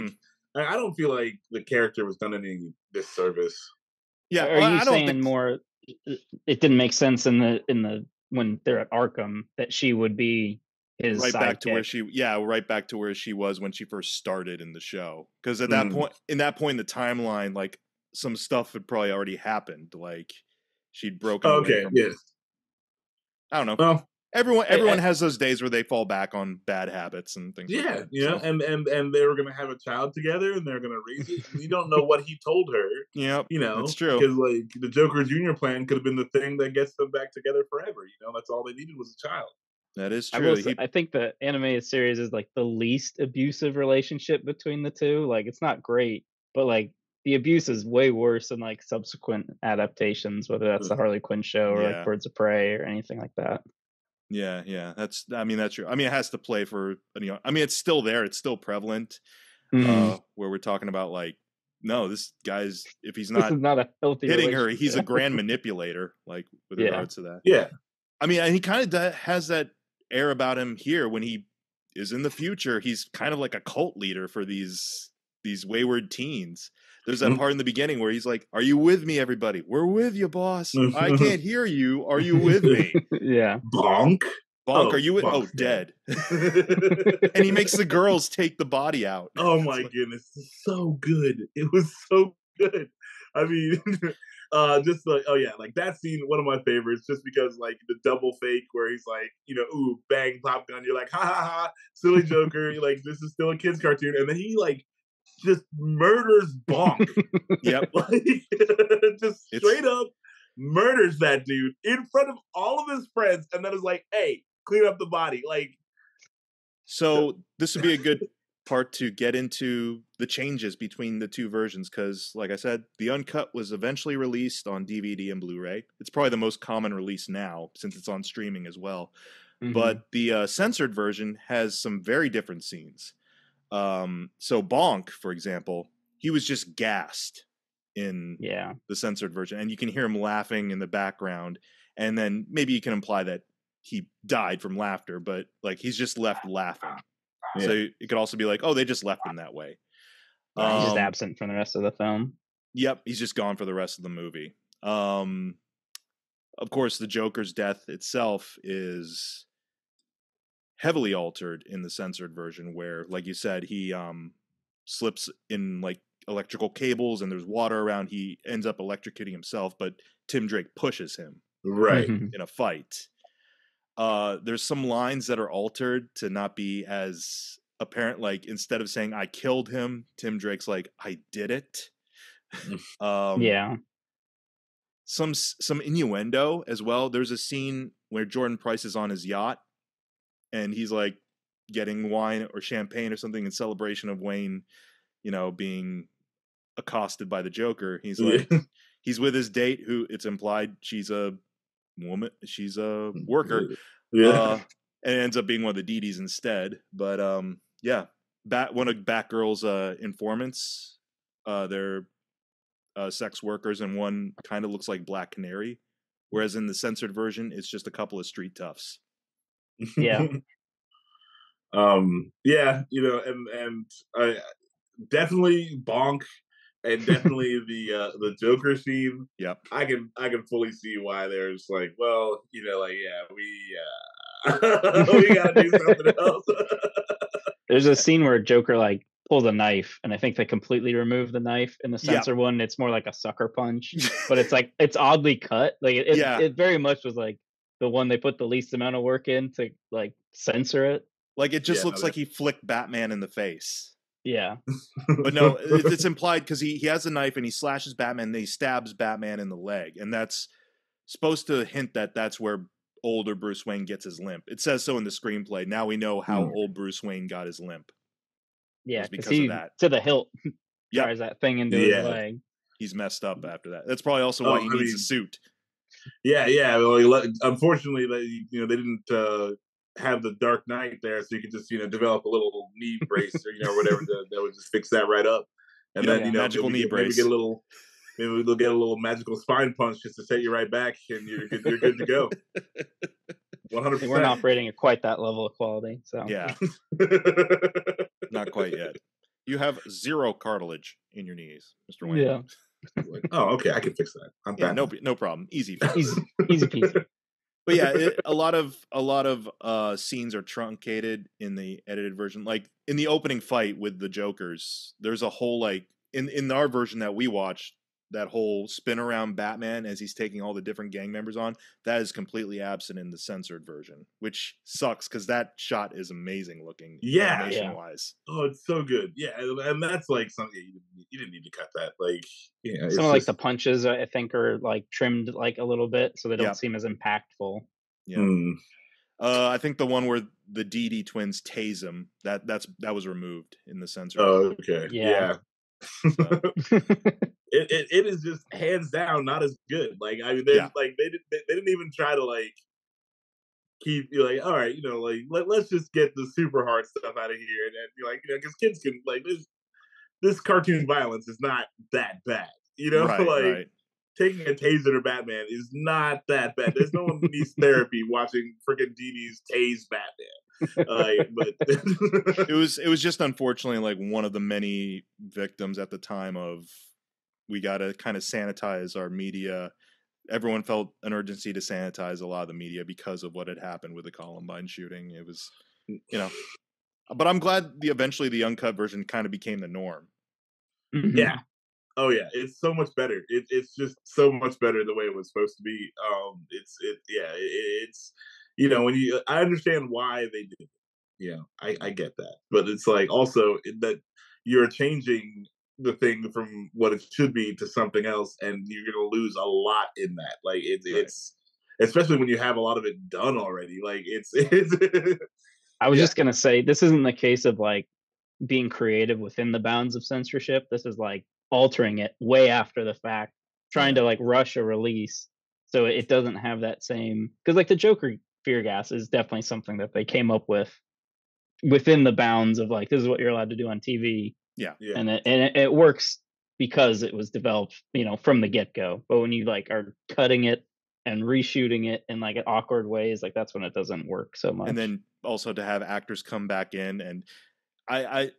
I don't feel like the character was done any disservice. Yeah, are you saying more? It didn't make sense in the when they're at Arkham that she would be his right sidekick. back to where right back to where she was when she first started in the show. Because at that point, in the timeline, like some stuff had probably already happened. Like she'd broken away from. Yes. I don't know. Well, everyone has those days where they fall back on bad habits and things. Yeah, like that, and they were gonna have a child together, and they're gonna raise it. We don't know what he told her. Yep, that's true. Because like the Joker's Junior plan could have been the thing that gets them back together forever. That's all they needed was a child. That is true. I think the animated series is like the least abusive relationship between the two. Like, it's not great, but like the abuse is way worse in like subsequent adaptations, whether that's the Harley Quinn show or like Birds of Prey or anything like that. Yeah. That's true. I mean, it has to play for, it's still there. It's still prevalent, where we're talking about like, no, this guy's, if he's not a healthy hitting her, he's a grand manipulator, like with regards to that. Yeah. I mean, he kind of has that air about him here when he is in the future. He's kind of like a cult leader for these wayward teens. There's that part in the beginning where he's like, "Are you with me, everybody? We're with you, boss. I can't hear you. Are you with me?" Yeah. Bonk. Are you with? Oh, dead. And he makes the girls take the body out. Oh my goodness, so good. It was so good. I mean, just like, like that scene, one of my favorites, just because like the double fake where he's like, ooh, bang, pop gun. You're like, ha ha ha, silly Joker. You're like, this is still a kid's cartoon, and then he like just murders Bonk. Yep. Like, just straight up murders that dude in front of all of his friends, and then is like, hey, clean up the body. Like, so this would be a good part to get into the changes between the two versions, because like I said, the uncut was eventually released on DVD and Blu-ray. It's probably the most common release now since it's on streaming as well. But the censored version has some very different scenes. So Bonk, for example, he was just gassed in the censored version, and you can hear him laughing in the background, and then maybe you can imply that he died from laughter, but like he's just left laughing. So it could also be like, oh, they just left him that way. He's just absent from the rest of the film. Yep, he's just gone for the rest of the movie. Of course, the Joker's death itself is heavily altered in the censored version, where, like you said, he slips in like electrical cables and there's water around. He ends up electrocuting himself, but Tim Drake pushes him in a fight. There's some lines that are altered to not be as apparent. Like, instead of saying "I killed him," Tim Drake's like, "I did it." Some innuendo as well. There's a scene where Jordan Price is on his yacht and he's like getting wine or champagne or something in celebration of Wayne, being accosted by the Joker. He's like, he's with his date, who it's implied she's a woman, she's a worker. And it ends up being one of the Dee-Dees instead. But one of Batgirl's informants, they're sex workers, and one kind of looks like Black Canary, whereas in the censored version it's just a couple of street toughs. And I definitely Bonk, and definitely the Joker scene. Yep. I can fully see why there's like, well, we we gotta do something else. There's a scene where Joker like pulls a knife, and I think they completely remove the knife. In the Yeah. censor one, it's more like a sucker punch, but it's like it's oddly cut. Like it very much was like the one they put the least amount of work in to like censor it. Like it just Yeah, looks like he flicked Batman in the face. Yeah, But no, it's implied because he has a knife and he slashes Batman, and he stabs Batman in the leg, and that's supposed to hint that that's where older Bruce Wayne gets his limp. It says so in the screenplay. Now we know how old Bruce Wayne got his limp. yeah, because he of that. to the hilt Yep. drives that thing into his leg. He's messed up after that. That's probably also why he needs a suit. Yeah. Well, unfortunately, they didn't have the Dark Knight there, so you could just develop a little knee brace or whatever that would just fix that right up. And then magical knee brace. Maybe we'll get a little magical spine punch just to set you right back, and you're good to go. 100%. We're not operating at quite that level of quality, so yeah, not quite yet. You have 0 cartilage in your knees, Mr. Wayne. Yeah. Oh, okay, I can fix that. I'm yeah, no problem. Easy peasy. But yeah, a lot of scenes are truncated in the edited version. Like in the opening fight with the Jokers, there's a whole like in our version that we watched, that whole spin around Batman as he's taking all the different gang members on, that is completely absent in the censored version, which sucks because that shot is amazing looking. Yeah. Wise. Oh, it's so good. Yeah, and that's like something you didn't need to cut that. Like, some of like the punches I think are like trimmed like a little bit so they don't seem as impactful. Yeah. I think the one where the DD twins tase him, that was removed in the censor. Oh, okay. Yeah. So. It is just hands down not as good. Like, I mean, they didn't even try to like keep you like, all right, let's just get the super hard stuff out of here, and be like, because kids can like this cartoon violence is not that bad, right. Taking a taser to Batman is not that bad. There's no one who needs therapy watching freaking DD's tase Batman. But it was just unfortunately like one of the many victims at the time of we got to kind of sanitize our media. Everyone felt an urgency to sanitize a lot of the media because of what had happened with the Columbine shooting. It was, but I'm glad eventually the uncut version kind of became the norm. Mm-hmm. Yeah. Oh yeah, it's so much better. It's just so much better the way it was supposed to be. It's I understand why they did it. I get that, but it's like also that you're changing the thing from what it should be to something else, and you're gonna lose a lot in that. Like it's especially when you have a lot of it done already. Like it's I was just gonna say, this isn't the case of like being creative within the bounds of censorship. This is like altering it way after the fact, trying to like rush a release so it doesn't have that same, because like the Joker fear gas is definitely something that they came up with within the bounds of like, this is what you're allowed to do on TV. And it works because it was developed from the get-go. But when you like are cutting it and reshooting it in like awkward ways, like that's when it doesn't work so much. And then also to have actors come back in, and I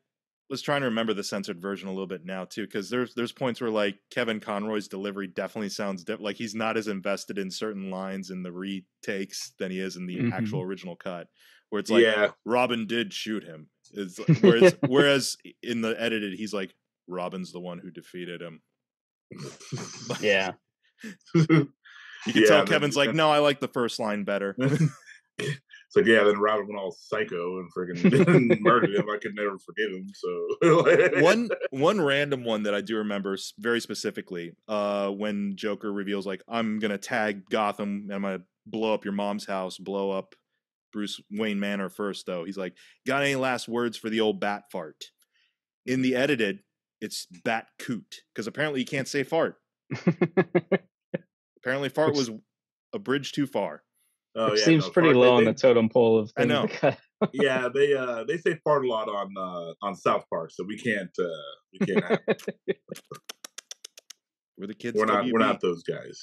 was trying to remember the censored version a little bit now too, because there's points where like Kevin Conroy's delivery definitely sounds like he's not as invested in certain lines in the retakes than he is in the actual original cut, where it's like Robin did shoot him. Whereas in the edited, he's like, Robin's the one who defeated him. Yeah. You can tell Kevin's like, no, I like the first line better. It's like, then Robin went all psycho and freaking murdered him. I could never forgive him. So one random one that I do remember very specifically, when Joker reveals like, I'm gonna tag Gotham, I'm gonna blow up your mom's house, blow up Bruce Wayne Manor first, though. He's like, got any last words for the old bat fart? In the edited, it's bat coot, because apparently you can't say fart. Apparently fart was a bridge too far. It seems pretty low on the totem pole of things. I know. Yeah, they say fart a lot on South Park, so we can't have it. We're the kids. We're not those guys.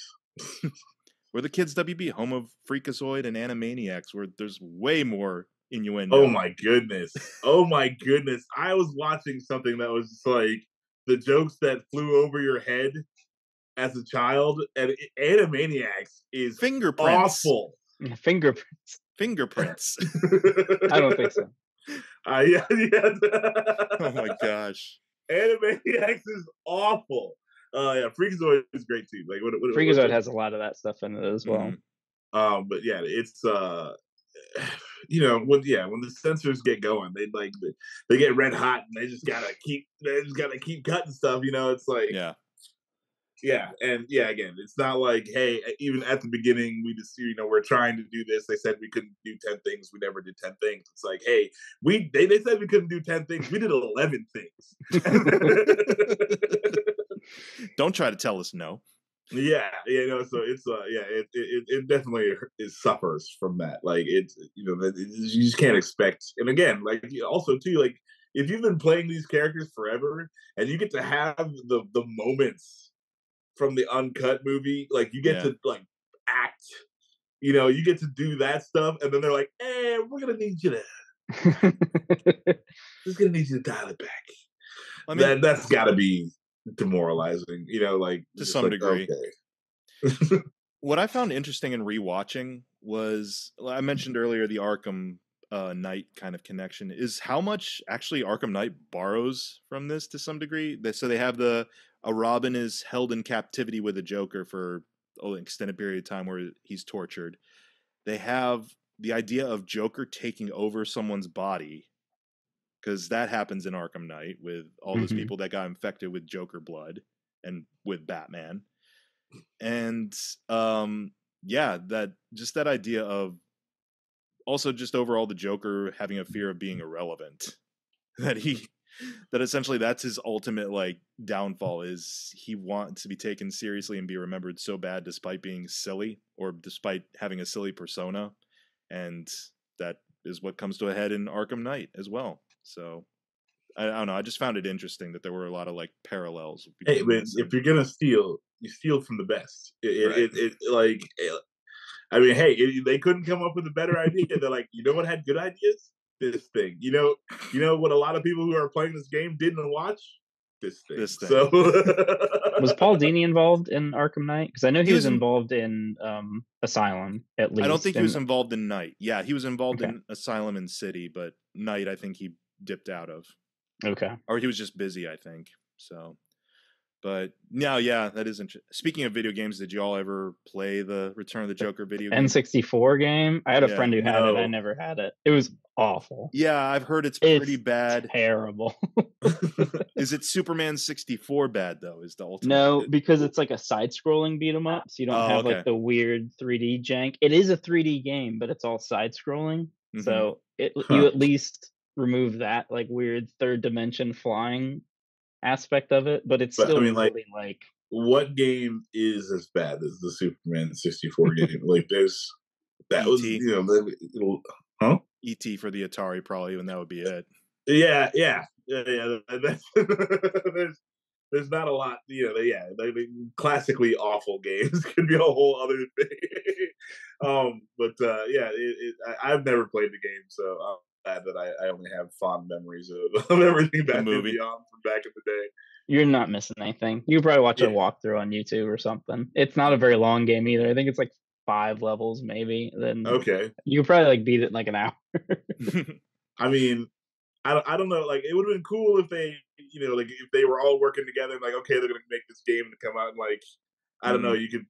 We're the kids WB, home of Freakazoid and Animaniacs, where there's way more innuendo. Oh my goodness. I was watching something that was just like the jokes that flew over your head as a child, and Animaniacs is fingerprints. Awful. Fingerprints. Fingerprints. I don't think so. Yeah, yeah. Oh my gosh. Animaniacs is awful. Yeah, Freakazoid is great too. Like Freakazoid has a lot of that stuff in it as well. but yeah, it's when the censors get going, they get red hot and they just gotta keep cutting stuff. It's like and again, it's not like, hey, even at the beginning we just we're trying to do this. They said we couldn't do 10 things. We never did 10 things. It's like, hey, they said we couldn't do 10 things. We did 11 things. Don't try to tell us no. Yeah, so it's it definitely suffers from that. Like it's you just can't expect. And again, like also too, like if you've been playing these characters forever and you get to have the moments from the uncut movie, like you get to like act, you get to do that stuff, and then they're like, "Hey, we're gonna need you to dial it back." I mean, that's got to be demoralizing, like to some degree. Okay. What I found interesting in rewatching was, I mentioned earlier, the Arkham Knight kind of connection is how much actually Arkham Knight borrows from this to some degree. So they have a Robin is held in captivity with a Joker for an extended period of time where he's tortured. They have the idea of Joker taking over someone's body, because that happens in Arkham Knight with all those people that got infected with Joker blood and with Batman. And that idea of also just overall the Joker having a fear of being irrelevant, that essentially that's his ultimate like downfall, is he wants to be taken seriously and be remembered so bad despite being silly or despite having a silly persona. And that is what comes to a head in Arkham Knight as well. So I don't know. I just found it interesting that there were a lot of like parallels. Hey, man, if you're gonna steal, you steal from the best. They couldn't come up with a better idea. They're like, you know what had good ideas? This thing. You know what a lot of people who are playing this game didn't watch? This thing. So was Paul Dini involved in Arkham Knight? Because I know he was involved in Asylum, at least. I don't think he was involved in Knight. Yeah, he was involved in Asylum and City, but Knight I think he dipped out of. Okay. Or he was just busy, I think. So, but no, yeah, that is interesting. Speaking of video games, did you all ever play the Return of the Joker video game? N64 game? I had a friend who had it. I never had it. It was awful. Yeah, I've heard it's pretty bad. Terrible. Is it Superman 64 bad though? Is the ultimate? No, because it's like a side-scrolling beat 'em up, so you don't have like the weird 3D jank. It is a 3D game, but it's all side-scrolling, so you at least remove that like weird third dimension flying aspect of it, but it's still really like what game is as bad as the Superman 64 game? Like there's that was E.T. for the Atari probably, and that would be it. Yeah. There's not a lot, classically awful games could be a whole other thing. I've never played the game, so I'm glad that I only have fond memories of everything back and beyond from back in the day. You're not missing anything. You probably watch a walkthrough on YouTube or something. It's not a very long game either. I think it's like 5 levels maybe. Then you could probably like beat it in like an hour. I mean, I don't know. Like it would have been cool if they, like if they were all working together. Like, okay, they're gonna make this game to come out and like, I don't know. You could,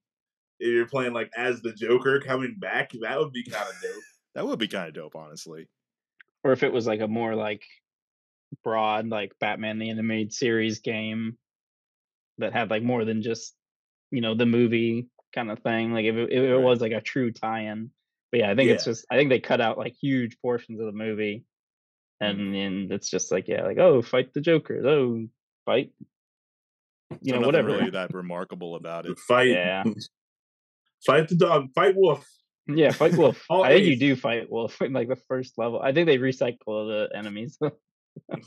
if you're playing like as the Joker coming back, that would be kind of dope. That would be kind of dope, honestly. Or if it was like a more like broad like Batman the Animated Series game that had like more than just the movie kind of thing. Like if it was like a true tie-in. But yeah, I think it's just I think they cut out like huge portions of the movie. And then it's just like fight the Joker, fight whatever. Really that remarkable about it. Fight the dog, fight Wolf. Yeah, fight Wolf. I think you do fight Wolf in like the first level. I think they recycle the enemies.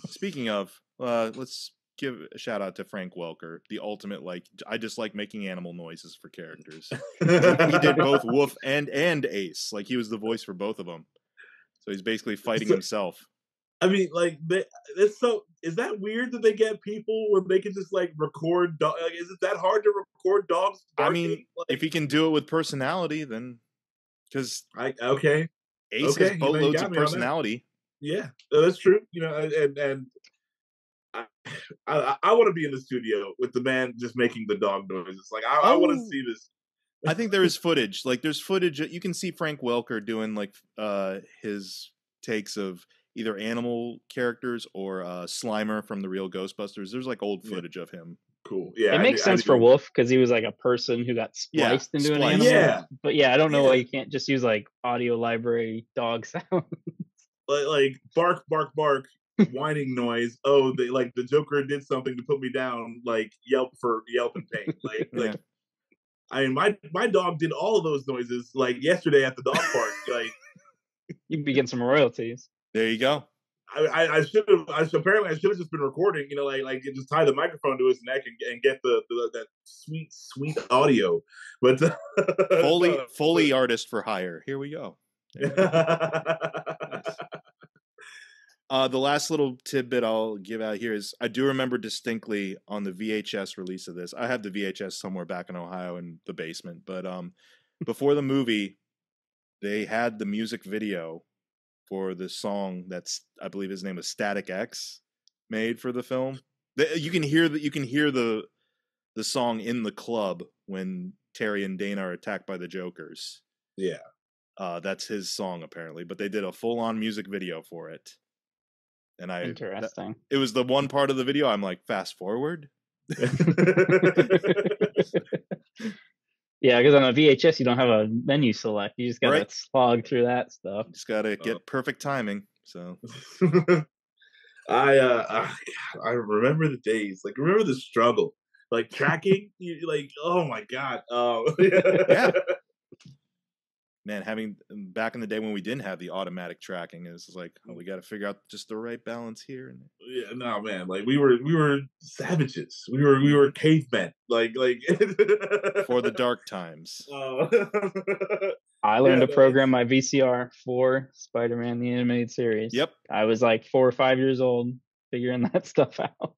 Speaking of, let's give a shout out to Frank Welker, the ultimate I just like making animal noises for characters. He did both Wolf and Ace. Like he was the voice for both of them. So he's basically fighting himself. I mean, like, is that weird that they get people where they can just, like, record dogs? Like, is it that hard to record dogs barking? I mean, if he can do it with personality, then, because Ace has boatloads of personality. Yeah, that's true. And I, I want to be in the studio with the man just making the dog noises. Like I want to Oh, see this. I think there is footage. Like there's footage. You can see Frank Welker doing like his takes of either animal characters or Slimer from the real Ghostbusters. There's like old Yeah, footage of him. cool. Yeah, It makes I sense for knew. Wolf because he was like a person who got Yeah, spliced into an spliced. animal. Yeah, But yeah, I don't know why yeah. you can't just use like audio library dog sound. Like bark, bark, bark, whining noise. Oh, the Joker did something to put me down. Like yelp in pain. Yeah. I mean, my dog did all of those noises like yesterday at the dog park. Like You can get some royalties. There you go. I should have. Apparently, I should have just been recording. Like just tie the microphone to his neck and get that sweet audio. But Foley artist for hire. Here we go. Nice. The last little tidbit I'll give out here is I do remember distinctly on the VHS release of this. I have the VHS somewhere back in Ohio in the basement, but before the movie, they had the music video for the song that's, I believe his name was Static X, made for the film. You can hear the song in the club when Terry and Dana are attacked by the Jokers. Yeah. That's his song apparently, but they did a full-on music video for it. And Interesting. It was the one part of the video I'm like, fast forward. Yeah, because on a VHS you don't have a menu select. You just gotta slog through that stuff. Just gotta get perfect timing. So I remember the days. Like remember the struggle. Like tracking. Like oh my god. Yeah. Man, having back in the day when we didn't have the automatic tracking, is like, oh, we got to figure out just the right balance here. Yeah, no, man. Like we were savages. We were cavemen. Like for the dark times. I learned to program my VCR for Spider-Man the Animated Series. Yep. I was like 4 or 5 years old figuring that stuff out.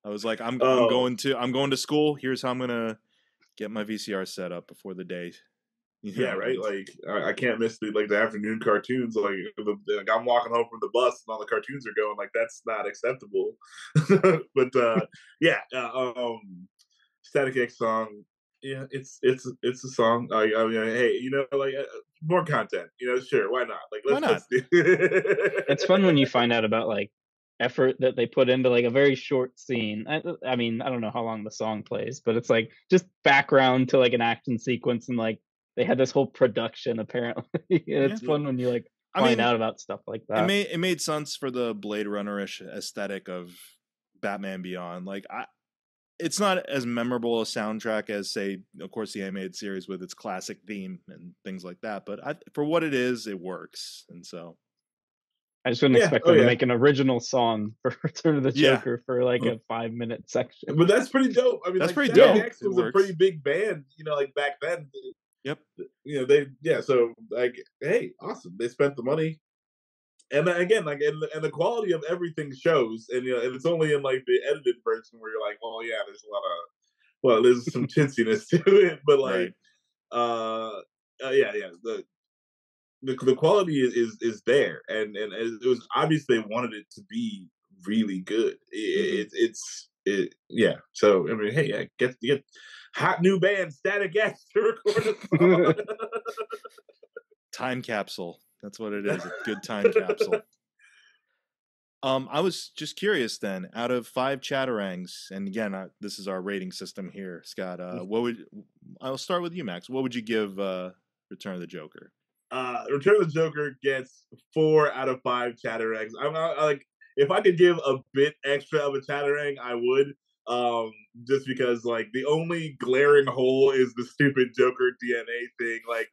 I was like, I'm going to school. Here's how I'm gonna get my VCR set up before the day. Yeah, right. Like I can't miss the afternoon cartoons. Like I'm walking home from the bus and all the cartoons are going. Like that's not acceptable. But yeah, Static X song. Yeah, it's a song. Hey, like more content. Sure, why not? Like let's do. It's fun when you find out about like effort that they put into like a very short scene. I mean, I don't know how long the song plays, but it's like just background to like an action sequence and like they had this whole production apparently. It's fun when you like find out about stuff like that. It made sense for the Blade Runner-ish aesthetic of Batman Beyond. Like it's not as memorable a soundtrack as, say, of course, the animated series with its classic theme and things like that. But for what it is, it works. And so I just wouldn't expect them to make an original song for Return of the Joker for like a 5-minute section. But that's pretty dope. I mean, that's pretty dope. Static X was a pretty big band, like back then. Yep. So like, hey, awesome. They spent the money. And again, like, and the quality of everything shows, and and it's only in like the edited version where you're like, oh yeah, there's a lot of, well, there's some chintziness to it, but like, the quality is there, and it was obvious they wanted it to be really good. Yeah. So I mean, hey, get hot new band Static X to record a song. Time capsule. That's what it is. A good time capsule. I was just curious then, out of 5 Chatarangs, and again, this is our rating system here, Scott. I'll start with you, Max. What would you give Return of the Joker? Return of the Joker gets 4 out of 5 Chatarangs. I'm like, if I could give a bit extra of a Chatarang, I would. Just because like the only glaring hole is the stupid Joker DNA thing. Like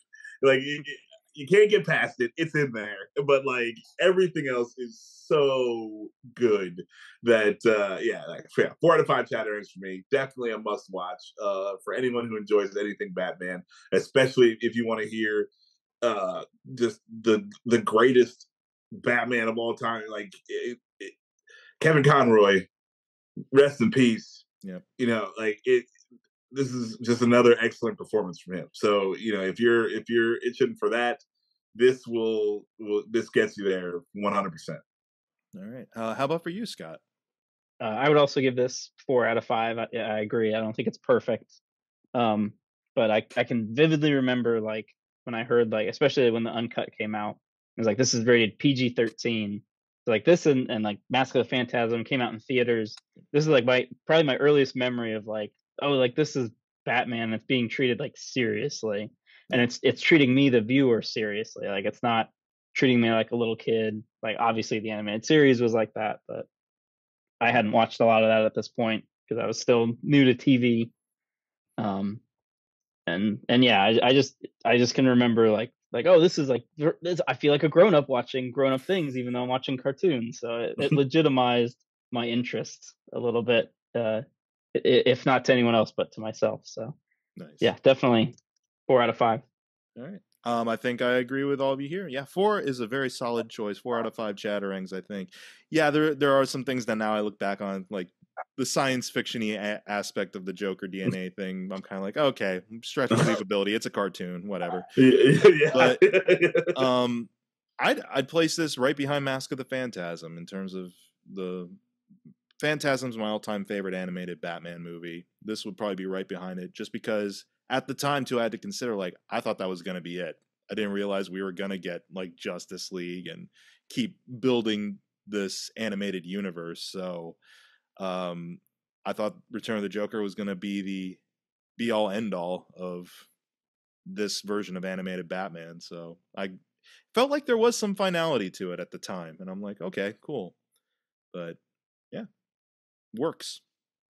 you can't get past it. It's in there, but like everything else is so good that 4 out of 5 Chatarangs for me. Definitely a must watch for anyone who enjoys anything Batman, especially if you want to hear just the greatest Batman of all time. Like Kevin Conroy, rest in peace. Yeah, this is just another excellent performance from him. So if you're itching for that, this will this gets you there 100%. All right. How about for you, Scott? I would also give this 4 out of 5. I agree. I don't think it's perfect. But I can vividly remember like when I heard like, especially when the uncut came out, it was like, this is rated PG-13. So like this and like Mask of the Phantasm came out in theaters. This is like probably my earliest memory of like, oh, like this is Batman that's being treated like seriously, and it's treating me, the viewer, seriously. Like it's not treating me like a little kid. Like obviously the animated series was like that, but I hadn't watched a lot of that at this point because I was still new to TV. And yeah, I just can remember like oh, this is like I feel like a grown up watching grown up things even though I'm watching cartoons. So it legitimized my interest a little bit, if not to anyone else but to myself. So nice. Yeah, definitely 4 out of 5. All right. I think I agree with all of you here. Yeah, 4 is a very solid choice. 4 out of 5 Chatterings, I think. Yeah, there are some things that now I look back on, like the science fiction-y aspect of the Joker DNA thing. I'm kind of like, okay, stretch believability. It's a cartoon, whatever. Yeah. But I'd place this right behind Mask of the Phantasm in terms of the Phantasm's my all-time favorite animated Batman movie. This would probably be right behind it, just because at the time too I had to consider, like, I thought that was going to be it. I didn't realize we were going to get like Justice League and keep building this animated universe. So I thought Return of the Joker was going to be the be all end all of this version of animated Batman. So I felt like there was some finality to it at the time, and I'm like, okay, cool. But yeah, works.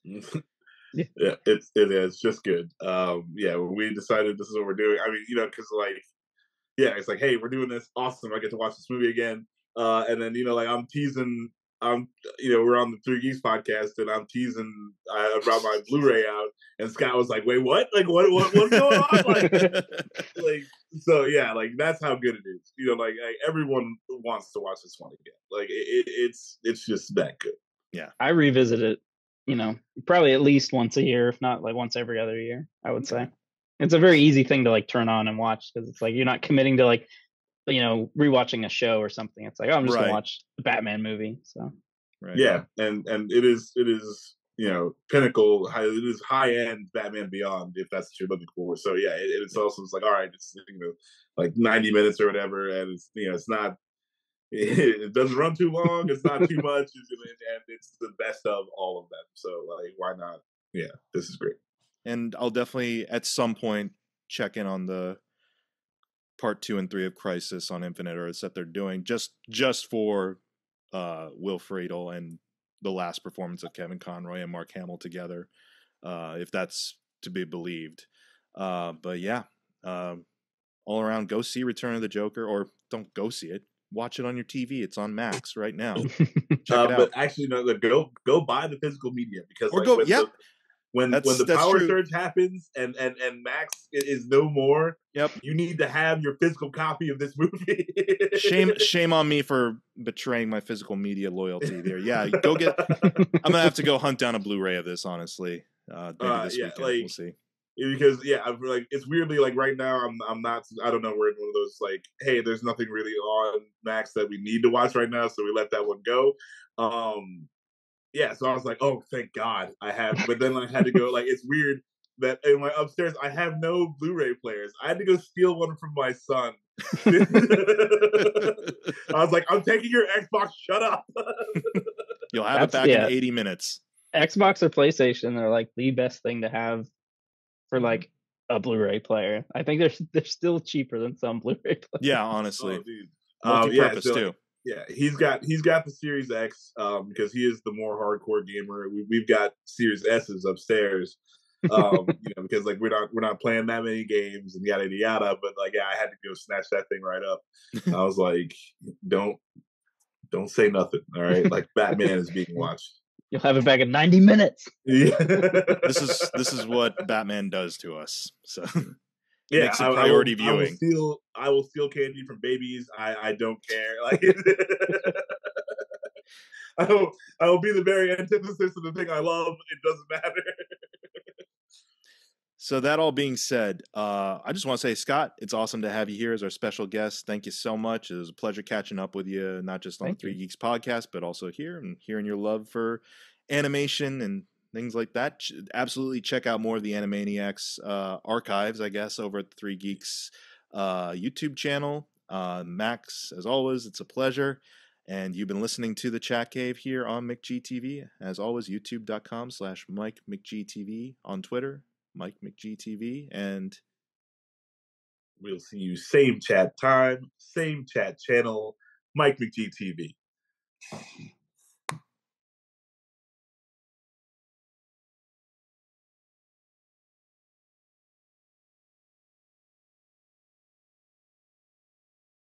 Yeah, it is just good. Yeah, when we decided this is what we're doing, I mean, because like, yeah, it's like, hey, we're doing this, awesome. I get to watch this movie again, and then like I'm teasing. We're on the Three Geeks podcast, and I'm teasing about my Blu-ray out, and Scott was like, "Wait, what? Like, what's going on?" like, so yeah, like that's how good it is. Like everyone wants to watch this one again. Like it's just that good. Yeah, I revisit it, probably at least once a year, if not like once every other year. I would say it's a very easy thing to like turn on and watch because it's like you're not committing to like rewatching a show or something. It's like, oh, I'm just gonna watch the Batman movie. So yeah, and it is pinnacle. It is high end Batman Beyond if that's what you're looking for. So yeah, it's also it's like, all right, it's like 90 minutes or whatever, and it's it's not. It doesn't run too long. It's not too much, and it's the best of all of them. So like, why not? Yeah, this is great. And I'll definitely at some point check in on the part 2 and 3 of Crisis on Infinite Earths that they're doing just for Will Friedle and the last performance of Kevin Conroy and Mark Hamill together, if that's to be believed. But yeah, all around, go see Return of the Joker, or don't go see it. Watch it on your TV. It's on Max right now. Check it out. But actually, go buy the physical media, because or like, when the power surge happens and Max is no more, you need to have your physical copy of this movie. Shame on me for betraying my physical media loyalty there. Yeah, go get. I'm gonna have to go hunt down a Blu-ray of this, honestly. Maybe this weekend. Like, we'll see. Because I'm like, it's weirdly like right now I'm not, I don't know, we're in one of those like, hey, there's nothing really on Max that we need to watch right now, so we let that one go. Yeah, so I was like, oh, thank God I have. But then I had to go, like, it's weird that in my upstairs I have no Blu-ray players. I had to go steal one from my son. I was like, I'm taking your Xbox, shut up. You'll have it back in 80 minutes. Xbox or PlayStation are like the best thing to have for like a Blu-ray player. I think they're still cheaper than some Blu-ray players. Yeah, honestly. Multi-purpose too. Yeah, he's got the Series X because he is the more hardcore gamer. We've got Series S's upstairs, because like we're not playing that many games and yada yada. But like, yeah, I had to go snatch that thing right up. I was like, don't say nothing, all right? Like, Batman is being watched. You'll have it back in 90 minutes. Yeah. This is what Batman does to us. So yeah, makes it priority viewing. I will steal candy from babies. I don't care. Like, I will be the very antithesis of the thing I love. It doesn't matter. So that all being said, I just want to say, Scott, it's awesome to have you here as our special guest. Thank you so much. It was a pleasure catching up with you, not just on Thank the Three you. Geeks podcast, but also here and hearing your love for animation and things like that. Absolutely check out more of the Animaniacs archives, I guess, over at the Three Geeks YouTube channel. Max, as always, it's a pleasure. And you've been listening to the Chat Cave here on McGTV. As always, youtube.com/Mike McGTV, on Twitter, Mike McGTV, and We'll see you same chat time, same chat channel, Mike McGTV.